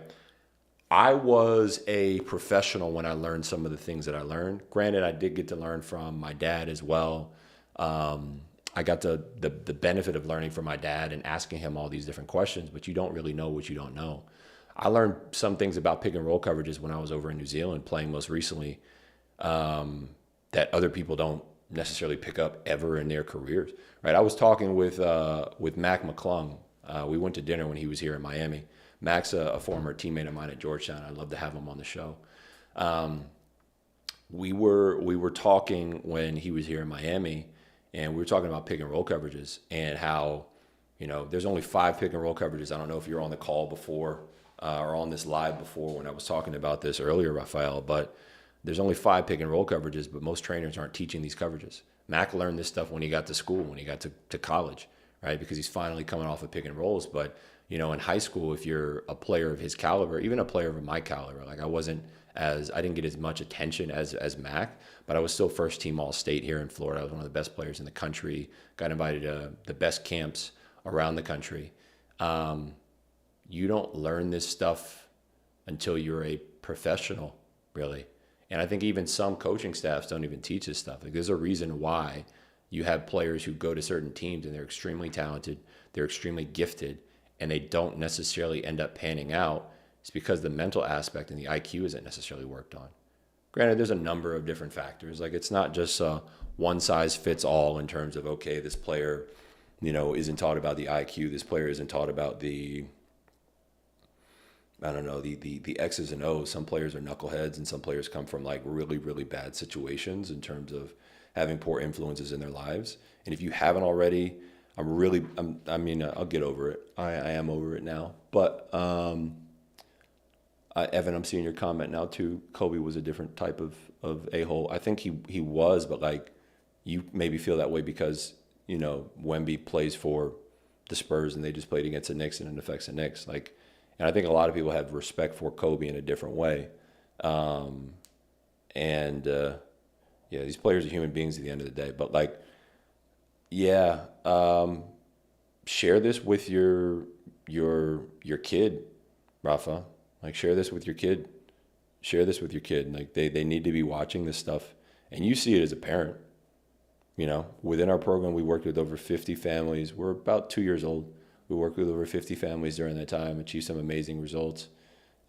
I was a professional when I learned some of the things that I learned. Granted, I did get to learn from my dad as well. I got the benefit of learning from my dad and asking him all these different questions, but you don't really know what you don't know. I learned some things about pick and roll coverages when I was over in New Zealand playing most recently that other people don't necessarily pick up ever in their careers, right? I was talking with Mac McClung. We went to dinner when he was here in Miami. Mac's a former teammate of mine at Georgetown. I'd love to have him on the show. We were talking when he was here in Miami, and we were talking about pick and roll coverages and how, there's only 5 pick and roll coverages. I don't know if you were on the call before or on this live before when I was talking about this earlier, Rafael, but there's only 5 pick and roll coverages, but most trainers aren't teaching these coverages. Mac learned this stuff when he got to school, when he got to college, right? Because he's finally coming off of pick and rolls. But, in high school, if you're a player of his caliber, even a player of my caliber, like I didn't get as much attention as Mac, but I was still first team All-State here in Florida. I was one of the best players in the country, got invited to the best camps around the country. You don't learn this stuff until you're a professional, really. And I think even some coaching staffs don't even teach this stuff. Like, there's a reason why you have players who go to certain teams and they're extremely talented, they're extremely gifted, and they don't necessarily end up panning out. It's because the mental aspect and the IQ isn't necessarily worked on. Granted, there's a number of different factors. Like, it's not just one size fits all in terms of, okay, this player, isn't taught about the IQ. This player isn't taught about the X's and O's. Some players are knuckleheads, and some players come from like really, really bad situations in terms of having poor influences in their lives. And if you haven't already, I'll get over it. I am over it now. But Evan, I'm seeing your comment now too. Kobe was a different type of a-hole. I think he was, but like, you maybe feel that way because, Wemby plays for the Spurs and they just played against the Knicks and it affects the Knicks. Like, and I think a lot of people have respect for Kobe in a different way. These players are human beings at the end of the day. But like, share this with your kid, Rafa. Like, share this with your kid. Like, they need to be watching this stuff. And you see it as a parent. Within our program, we worked with over 50 families. We're about 2 years old. We worked with over 50 families during that time, achieved some amazing results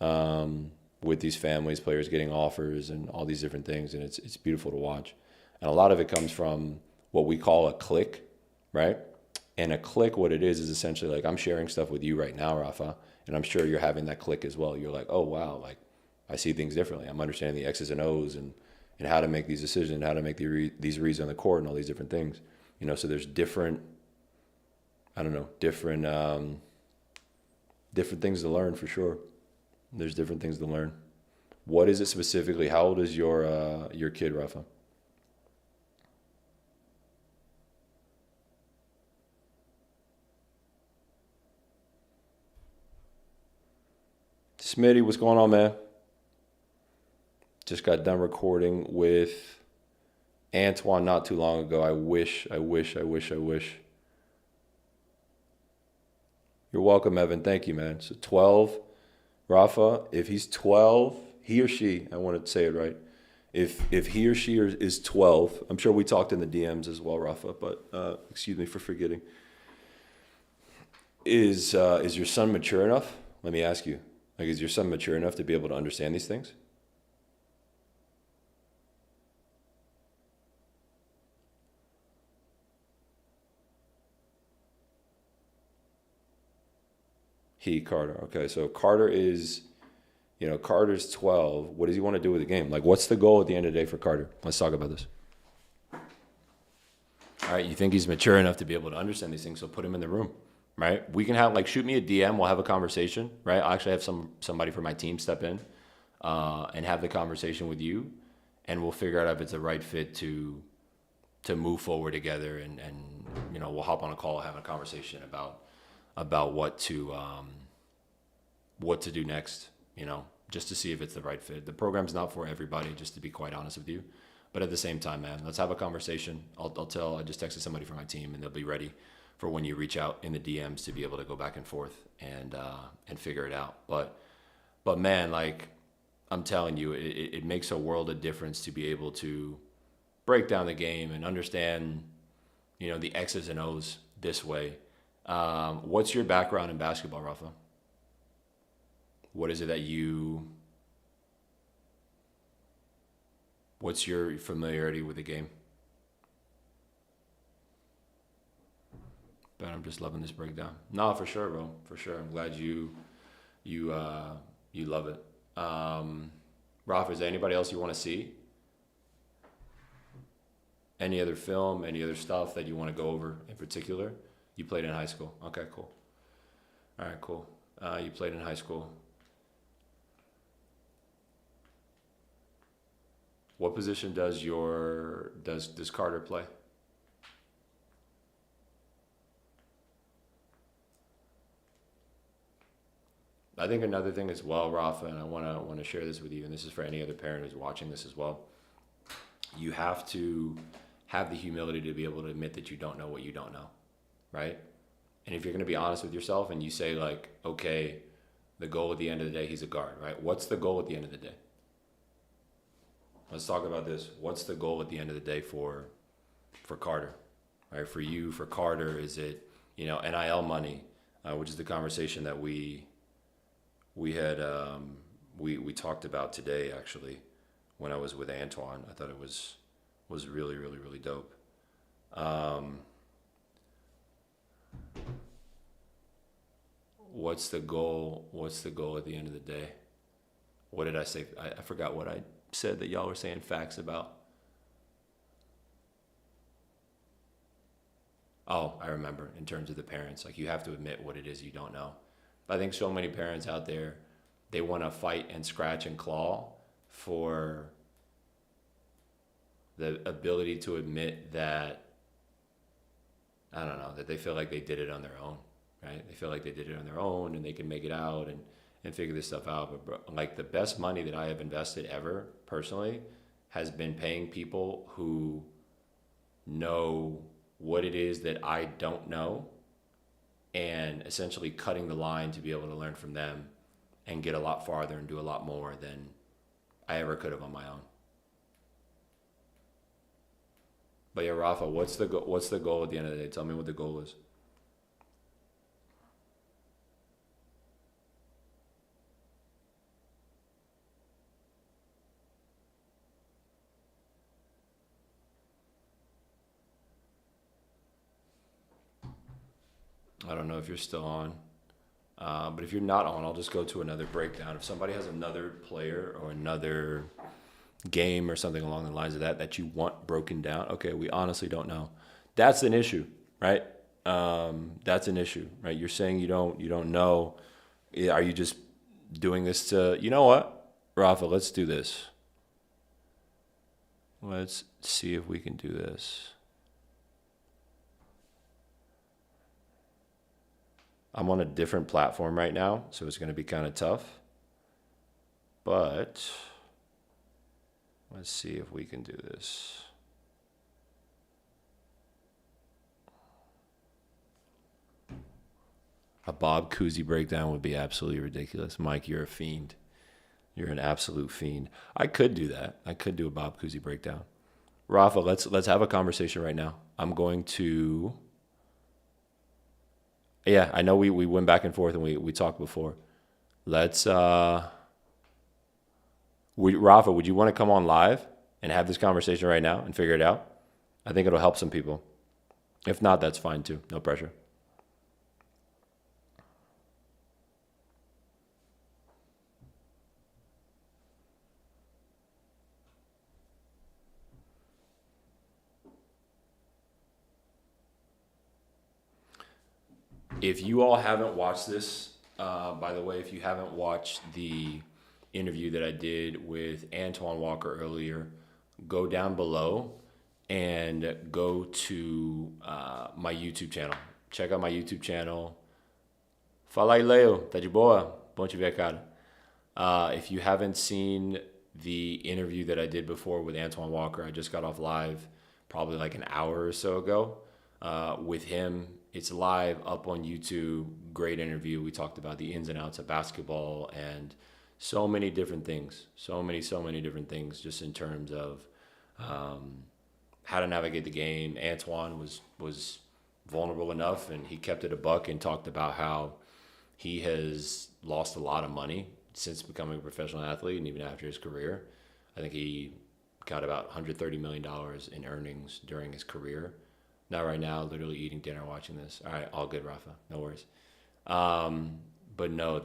with these families, players getting offers and all these different things. And it's beautiful to watch. And a lot of it comes from what we call a click, right? And a click, what it is essentially like, I'm sharing stuff with you right now, Rafa, and I'm sure you're having that click as well. You're like, oh, wow, like, I see things differently. I'm understanding the X's and O's and how to make these decisions, how to make these reads on the court and all these different things. So there's different things to learn for sure. There's different things to learn. What is it specifically? How old is your kid, Rafa? Smitty, what's going on, man? Just got done recording with Antoine not too long ago. I wish. You're welcome, Evan. Thank you, man. So 12, Rafa, if he's 12, he or she, I want to say it right. If he or she is 12, I'm sure we talked in the DMs as well, Rafa, but excuse me for forgetting. Is your son mature enough? Let me ask you. Like, is your son mature enough to be able to understand these things? Carter. Okay, so Carter is, Carter's 12. What does he want to do with the game? Like, what's the goal at the end of the day for Carter? Let's talk about this. All right, you think he's mature enough to be able to understand these things, so put him in the room, right? We can have, like, shoot me a DM. We'll have a conversation, right? I'll actually have somebody from my team step in and have the conversation with you, and we'll figure out if it's the right fit to move forward together, and we'll hop on a call, have a conversation about what to do next, just to see if it's the right fit. The program's not for everybody, just to be quite honest with you. But at the same time, man, let's have a conversation. I just texted somebody from my team, and they'll be ready for when you reach out in the DMs to be able to go back and forth and figure it out. But man, like, I'm telling you, it makes a world of difference to be able to break down the game and understand, the X's and O's this way. What's your background in basketball, Rafa? What is it what's your familiarity with the game? But I'm just loving this breakdown. No, for sure, bro. For sure. I'm glad you love it. Rafa, is there anybody else you want to see? Any other film, any other stuff that you want to go over in particular? You played in high school. Okay, cool. All right, cool. You played in high school. What position does Carter play? I think another thing as well, Rafa, and I want to share this with you, and this is for any other parent who's watching this as well. You have to have the humility to be able to admit that you don't know what you don't know, right? And if you're going to be honest with yourself and you say, like, okay, The goal at the end of the day, he's a guard, right? What's the goal at the end of the day? Let's talk about this. What's the goal at the end of the day for Carter, right? For you, for Carter, is it, NIL money, which is the conversation that we had we talked about today, actually, when I was with Antoine. I thought it was really, really, really dope. What's the goal? What's the goal at the end of the day? What did I say? I forgot what I said that y'all were saying facts about. Oh, I remember, in terms of the parents. Like, you have to admit what it is you don't know. I think so many parents out there, they want to fight and scratch and claw for the ability to admit that, I don't know, that they feel like they did it on their own, right? They feel like they did it on their own and they can make it out and figure this stuff out. But like, the best money that I have invested ever, personally, has been paying people who know what it is that I don't know, and essentially cutting the line to be able to learn from them and get a lot farther and do a lot more than I ever could have on my own. But yeah, Rafa, what's the goal at the end of the day? Tell me what the goal is. I don't know if you're still on. But if you're not on, I'll just go to another breakdown. If somebody has another player or another game or something along the lines of that you want broken down, okay, we honestly don't know. That's an issue, right? That's an issue, right? You're saying you don't know. Are you just doing this to, you know what, Rafa, let's do this. Let's see if we can do this. I'm on a different platform right now, so it's going to be kind of tough. But let's see if we can do this. A Bob Cousy breakdown would be absolutely ridiculous. Mike, you're a fiend. You're an absolute fiend. I could do that. I could do a Bob Cousy breakdown. Rafa, let's have a conversation right now. I'm going to... Yeah, I know we went back and forth and we talked before. Let's... Rafa, would you want to come on live and have this conversation right now and figure it out? I think it'll help some people. If not, that's fine too. No pressure. If you all haven't watched this, by the way, if you haven't watched the interview that I did with Antoine Walker earlier, go down below and go to my YouTube channel. Check out my YouTube channel. Fala aí, Leo. Tá de boa? Bom te ver, cara. If you haven't seen the interview that I did before with Antoine Walker, I just got off live probably like an hour or so ago with him. It's live up on YouTube. Great interview. We talked about the ins and outs of basketball and so many different things. So many different things just in terms of how to navigate the game. Antoine was vulnerable enough, and he kept it a buck and talked about how he has lost a lot of money since becoming a professional athlete and even after his career. I think he got about $130 million in earnings during his career. Not right now, literally eating dinner watching this. All right, all good, Rafa. No worries. But no,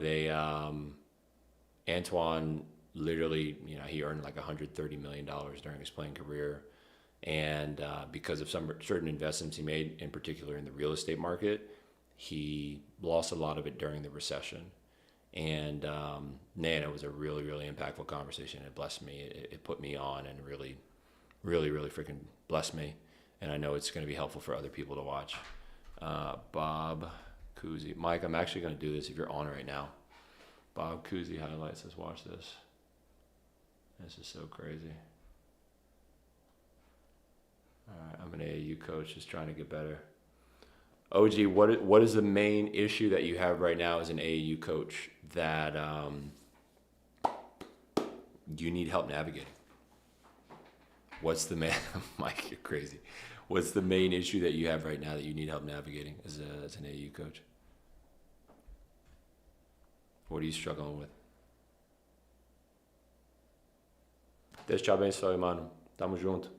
Antoine literally, he earned like $130 million during his playing career. And because of some certain investments he made, in particular in the real estate market, he lost a lot of it during the recession. And man, it was a really, really impactful conversation. It blessed me. It put me on and really, really, really freaking blessed me. And I know it's going to be helpful for other people to watch. Bob Cousy. Mike, I'm actually going to do this if you're on right now. Bob Cousy highlights. Let's watch this. This is so crazy. All right, I'm an AAU coach just trying to get better. OG, what is the main issue that you have right now as an AAU coach that you need help navigating? What's the main, Mike, you're crazy. What's the main issue that you have right now that you need help navigating as an AAU coach? What are you struggling with? Deus te abençoe, mano. Tamo junto.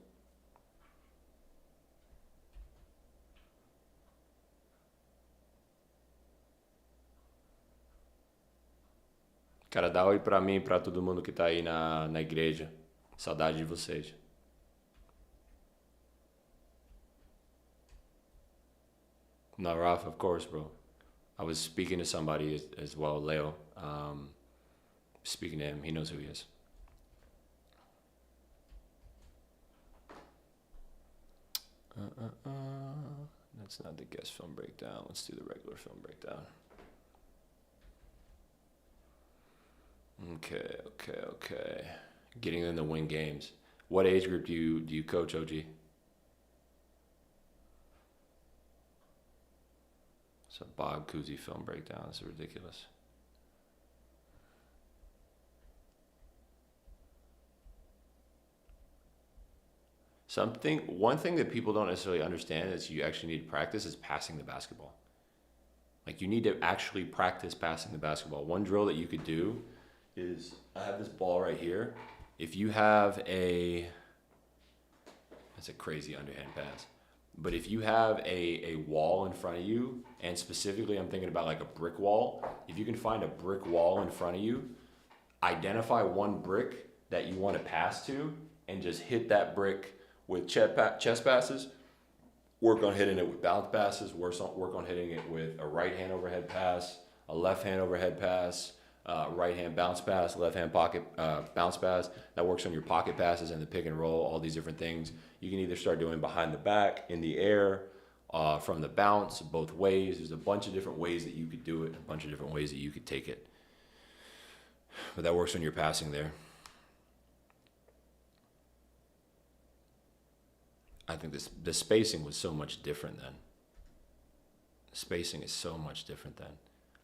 Cara, dá oi pra mim e pra todo mundo que tá aí na igreja. Saudade de vocês. No, Ralph, of course, bro. I was speaking to somebody as well, Leo. Speaking to him, he knows who he is. That's not the guest film breakdown. Let's do the regular film breakdown. Okay. Getting them to win games. What age group do you coach, OG? It's a Bob Cousy film breakdown. It's ridiculous. One thing that people don't necessarily understand is you actually need to practice is passing the basketball. Like, you need to actually practice passing the basketball. One drill that you could do is, I have this ball right here. If you have that's a crazy underhand pass. But if you have a wall in front of you, and specifically I'm thinking about like a brick wall, if you can find a brick wall in front of you, identify one brick that you want to pass to and just hit that brick with chest passes, work on hitting it with bounce passes, work on hitting it with a right hand overhead pass, a left hand overhead pass, right hand bounce pass, left hand pocket bounce pass. That works on your pocket passes and the pick and roll, all these different things. You can either start doing behind the back, in the air, from the bounce, both ways. There's a bunch of different ways that you could do it, a bunch of different ways that you could take it. But that works on your passing there. I think the spacing was so much different then. Spacing is so much different then.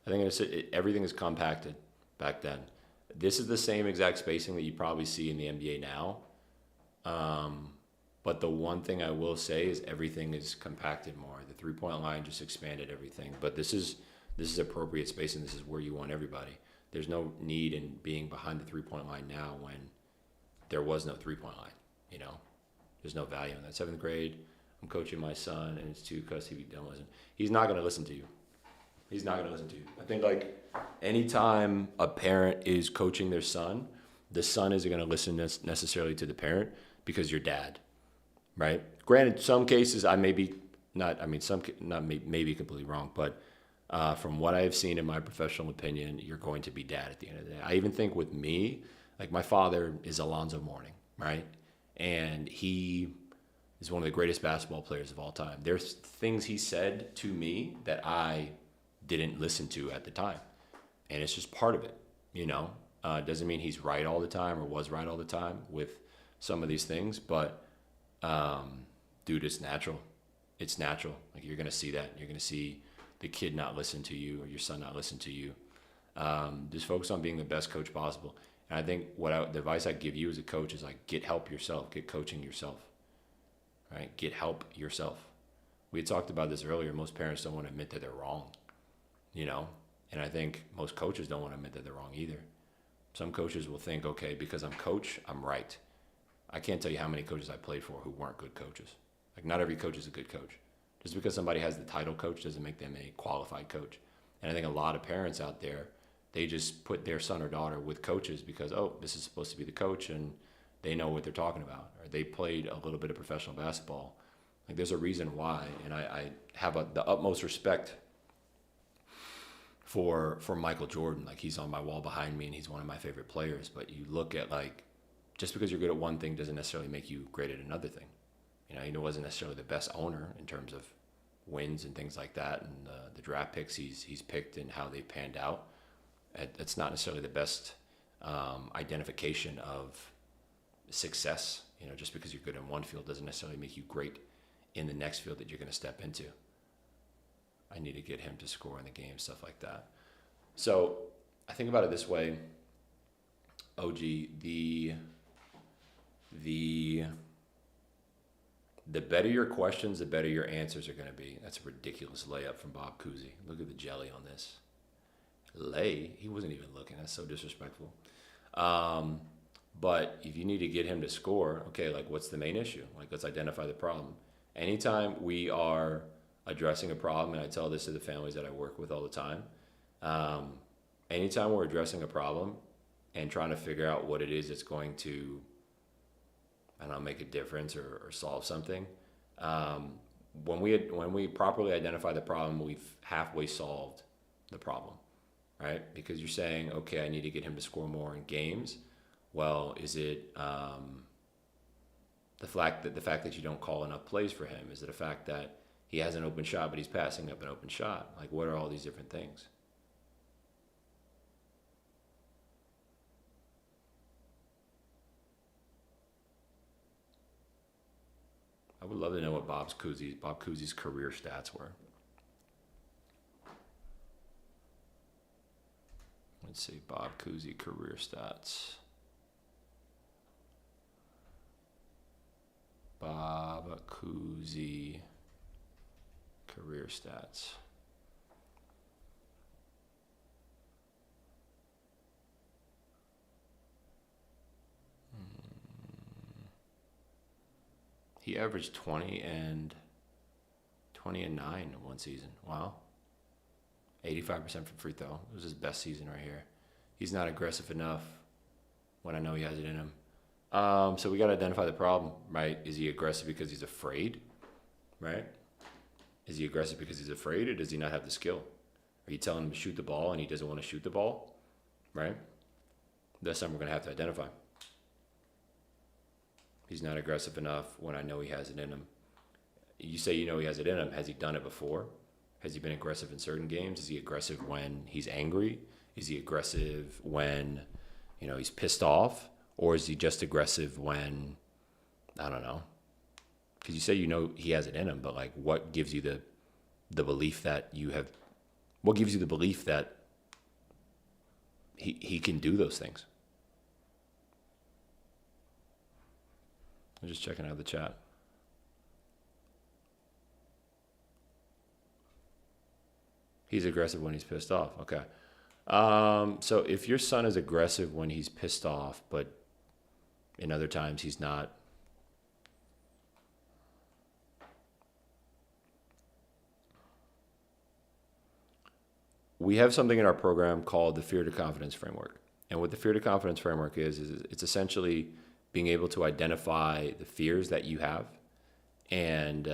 I think everything is compacted back then. This is the same exact spacing that you probably see in the NBA now. But the one thing I will say is everything is compacted more. The three-point line just expanded everything. But this is appropriate spacing. This is where you want everybody. There's no need in being behind the three-point line now when there was no three-point line, you know? There's no value in that. 7th grade, I'm coaching my son, and it's too because he don't listen. He's not going to listen to you. He's not going to listen to you. I think, like, anytime a parent is coaching their son, the son isn't going to listen necessarily to the parent because you're dad, right? Granted, some cases I may be not, I mean, maybe completely wrong, but from what I've seen in my professional opinion, you're going to be dad at the end of the day. I even think with me, like, my father is Alonzo Mourning, right? And he is one of the greatest basketball players of all time. There's things he said to me that I didn't listen to at the time. And it's just part of it, you know? Doesn't mean he's right all the time or was right all the time with some of these things, but dude, it's natural. It's natural. Like, you're going to see that. You're going to see the kid not listen to you or your son not listen to you. Just focus on being the best coach possible. And I think the advice I give you as a coach is, like, get help yourself, get coaching yourself, right? Get help yourself. We had talked about this earlier. Most parents don't want to admit that they're wrong, you know? And I think most coaches don't want to admit that they're wrong either. Some coaches will think, okay, because I'm coach, I'm right. I can't tell you how many coaches I played for who weren't good coaches. Like, not every coach is a good coach. Just because somebody has the title coach doesn't make them a qualified coach. And I think a lot of parents out there, they just put their son or daughter with coaches because, oh, this is supposed to be the coach and they know what they're talking about. Or they played a little bit of professional basketball. Like, there's a reason why. And I have the utmost respect for Michael Jordan. Like, he's on my wall behind me and he's one of my favorite players. But you look at, like, just because you're good at one thing doesn't necessarily make you great at another thing. You know, he wasn't necessarily the best owner in terms of wins and things like that. And the draft picks he's picked and how they panned out. It's not necessarily the best identification of success. You know, just because you're good in one field doesn't necessarily make you great in the next field that you're going to step into. I need to get him to score in the game, stuff like that. So I think about it this way, OG, the better your questions, the better your answers are going to be. That's a ridiculous layup from Bob Cousy. Look at the jelly on this. He wasn't even looking. That's so disrespectful. But if you need to get him to score, okay, like what's the main issue? Like let's identify the problem. Anytime we are addressing a problem, and I tell this to the families that I work with all the time, anytime we're addressing a problem and trying to figure out what it is that's going to, I don't know, make a difference or solve something, when we properly identify the problem, we've halfway solved the problem, right? Because you're saying, okay, I need to get him to score more in games. Well, is it the fact that you don't call enough plays for him? Is it a fact that he has an open shot but he's passing up an open shot? Like, what are all these different things? I would love to know what Bob Cousy's career stats were. Let's see, Bob Cousy career stats. Bob Cousy career stats. He averaged 20 and 9 in one season. Wow. 85% from free throw. It was his best season right here. He's not aggressive enough when I know he has it in him. So we got to identify the problem, right? Is he aggressive because he's afraid, right? Is he aggressive because he's afraid, or does he not have the skill? Are you telling him to shoot the ball and he doesn't want to shoot the ball, right? That's something we're going to have to identify. He's not aggressive enough when I know he has it in him. You say you know he has it in him. Has he done it before? Has he been aggressive in certain games? Is he aggressive when he's angry? Is he aggressive when, he's pissed off? Or is he just aggressive when, I don't know? Because you say he has it in him, but like, what gives you the belief that what gives you the belief that he can do those things? I'm just checking out the chat. He's aggressive when he's pissed off. Okay. So if your son is aggressive when he's pissed off, but in other times he's not, we have something in our program called the Fear to Confidence Framework. And what the Fear to Confidence Framework is it's essentially being able to identify the fears that you have and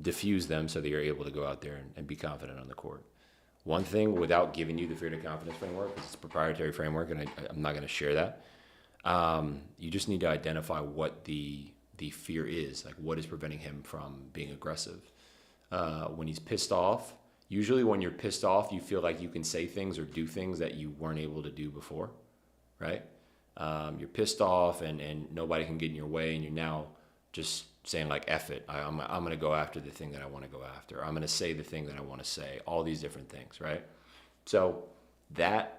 diffuse them so that you're able to go out there and be confident on the court. One thing, without giving you the Fear to Confidence Framework, because it's a proprietary framework and I'm not going to share that, you just need to identify what the fear is, like what is preventing him from being aggressive. When he's pissed off, usually when you're pissed off, you feel like you can say things or do things that you weren't able to do before, right? You're pissed off and nobody can get in your way, and you're now just saying like, F it, I'm going to go after the thing that I want to go after. I'm going to say the thing that I want to say, all these different things, right? So that's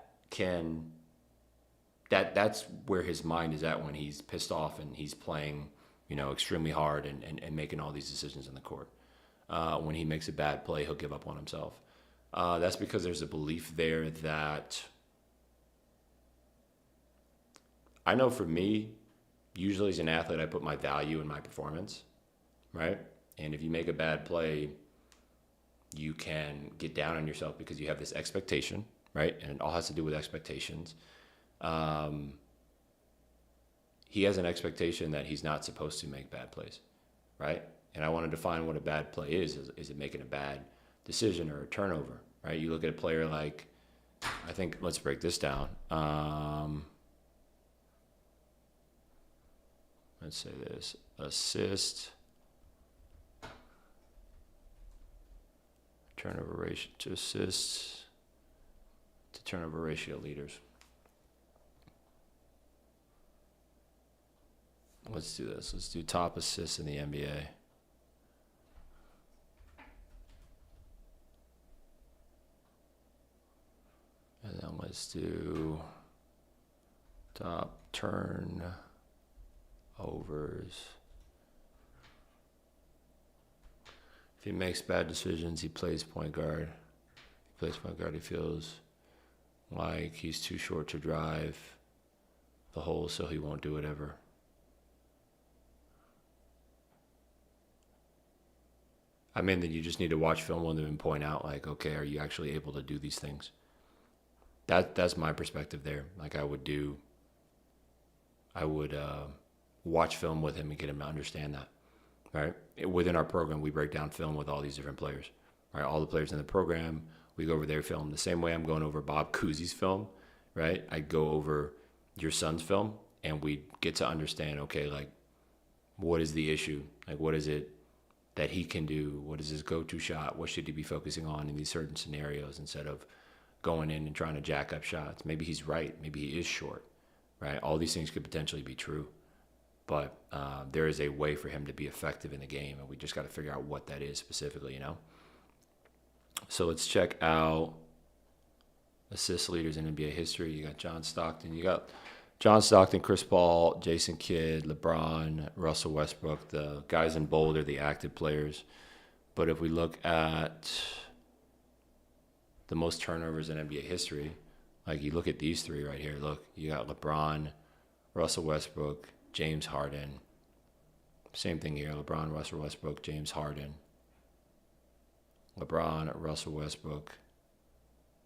where his mind is at when he's pissed off and he's playing, extremely hard and making all these decisions in the court. When he makes a bad play, he'll give up on himself. That's because there's a belief there that, I know for me, usually as an athlete, I put my value in my performance, right? And if you make a bad play, you can get down on yourself because you have this expectation, right? And it all has to do with expectations. He has an expectation that he's not supposed to make bad plays, right? And I want to define what a bad play is. Is it making a bad decision or a turnover, right? You look at a player like, I think, let's break this down. Let's say this, assist, turnover ratio to assists to turnover ratio leaders. Let's do this. Let's do top assists in the NBA. Let's do top turnovers. If he makes bad decisions, he plays point guard. He feels like he's too short to drive the hole, so he won't do it ever. I mean, then you just need to watch film with him and point out, like, okay, are you actually able to do these things? That's my perspective there. Like, I would watch film with him and get him to understand that, right? Within our program, we break down film with all these different players, right? All the players in the program, we go over their film. The same way I'm going over Bob Cousy's film, right? I go over your son's film, and we get to understand, okay, like, what is the issue? Like, what is it that he can do? What is his go-to shot? What should he be focusing on in these certain scenarios instead of going in and trying to jack up shots? Maybe he's right. Maybe he is short, right? All these things could potentially be true. But there is a way for him to be effective in the game, and we just got to figure out what that is specifically, you know? So let's check out assist leaders in NBA history. You got John Stockton. You got John Stockton, Chris Paul, Jason Kidd, LeBron, Russell Westbrook. The guys in bold are the active players. But if we look at the most turnovers in NBA history, like you look at these three right here. Look, you got LeBron, Russell Westbrook, James Harden. Same thing here. LeBron, Russell Westbrook, James Harden. LeBron, Russell Westbrook,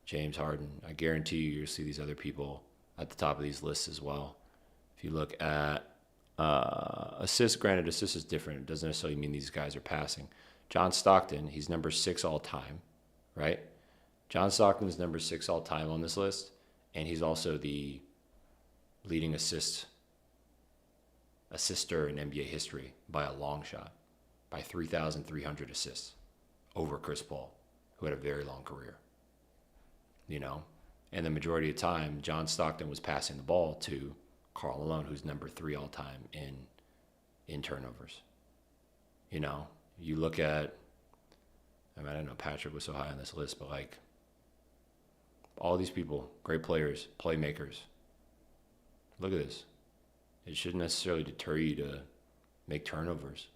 James Harden. I guarantee you'll see these other people at the top of these lists as well. If you look at assists, granted, assists is different. It doesn't necessarily mean these guys are passing. John Stockton, he's number 6 all time, right? John Stockton's number 6 all time on this list, and he's also the leading assister in NBA history by a long shot, by 3,300 assists over Chris Paul, who had a very long career, you know? And the majority of the time, John Stockton was passing the ball to Karl Malone, who's number 3 all time in turnovers. You know, you look at, I mean, I didn't know Patrick was so high on this list, but like all these people, great players, playmakers. Look at this. It shouldn't necessarily deter you to make turnovers.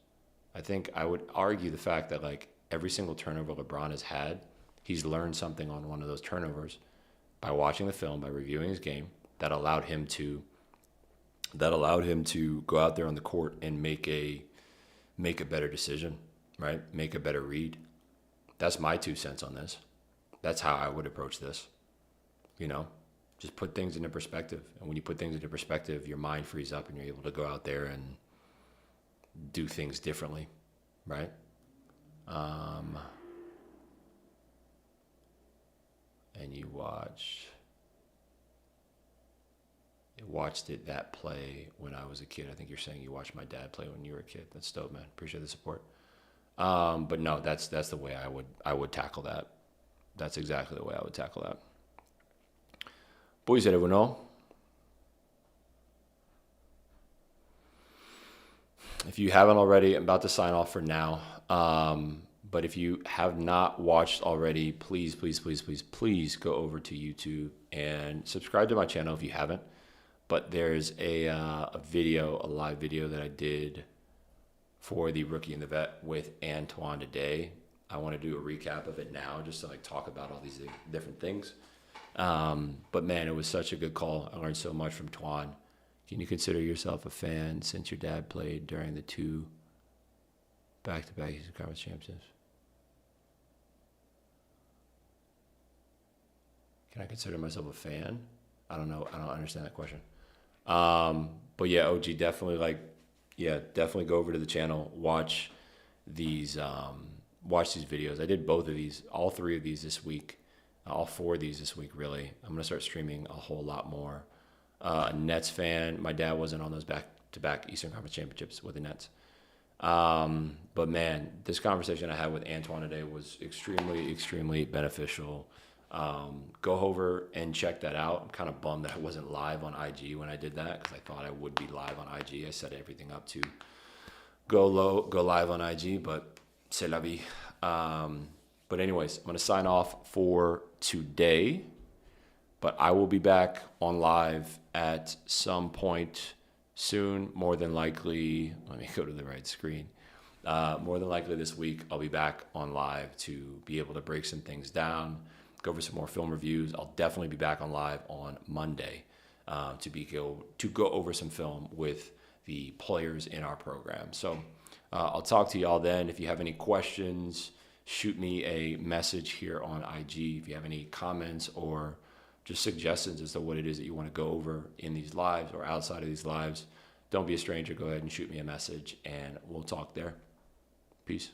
I think I would argue the fact that like every single turnover LeBron has had, he's learned something on one of those turnovers by watching the film, by reviewing his game, that allowed him to go out there on the court and make a better decision, right? Make a better read. That's my 2 cents on this. That's how I would approach this. You know, just put things into perspective. And when you put things into perspective, your mind frees up and you're able to go out there and do things differently, right? And you watched that play when I was a kid. I think you're saying you watched my dad play when you were a kid. That's dope, man. Appreciate the support. But no, that's the way I would tackle that. That's exactly the way I would tackle that. Boys, everyone know. If you haven't already, I'm about to sign off for now. But if you have not watched already, please go over to YouTube and subscribe to my channel if you haven't. But there's a live video that I did for the Rookie and the Vet with Antoine today. I want to do a recap of it now just to like talk about all these different things. But man, it was such a good call. I learned so much from Twan. Can you consider yourself a fan since your dad played during the 2 back-to-back Eastern Conference championships? Can I consider myself a fan? I don't know. I don't understand that question. But yeah, OG, definitely definitely go over to the channel, watch these videos. I did both of these, all 3 of these this week, all 4 of these this week, really. I'm going to start streaming a whole lot more. A Nets fan. My dad wasn't on those back-to-back Eastern Conference championships with the Nets. But man, this conversation I had with Antoine today was extremely beneficial. Go over and check that out. I'm kind of bummed that I wasn't live on IG when I did that because I thought I would be live on IG. I set everything up to go live on IG, but c'est la vie. But anyways, I'm going to sign off for today. But I will be back on live at some point soon, more than likely. Let me go to the right screen. More than likely this week, I'll be back on live to be able to break some things down, go over some more film reviews. I'll definitely be back on live on Monday to go over some film with the players in our program. So I'll talk to y'all then. If you have any questions, shoot me a message here on IG. If you have any comments or just suggestions as to what it is that you want to go over in these lives or outside of these lives, don't be a stranger. Go ahead and shoot me a message, and we'll talk there. Peace.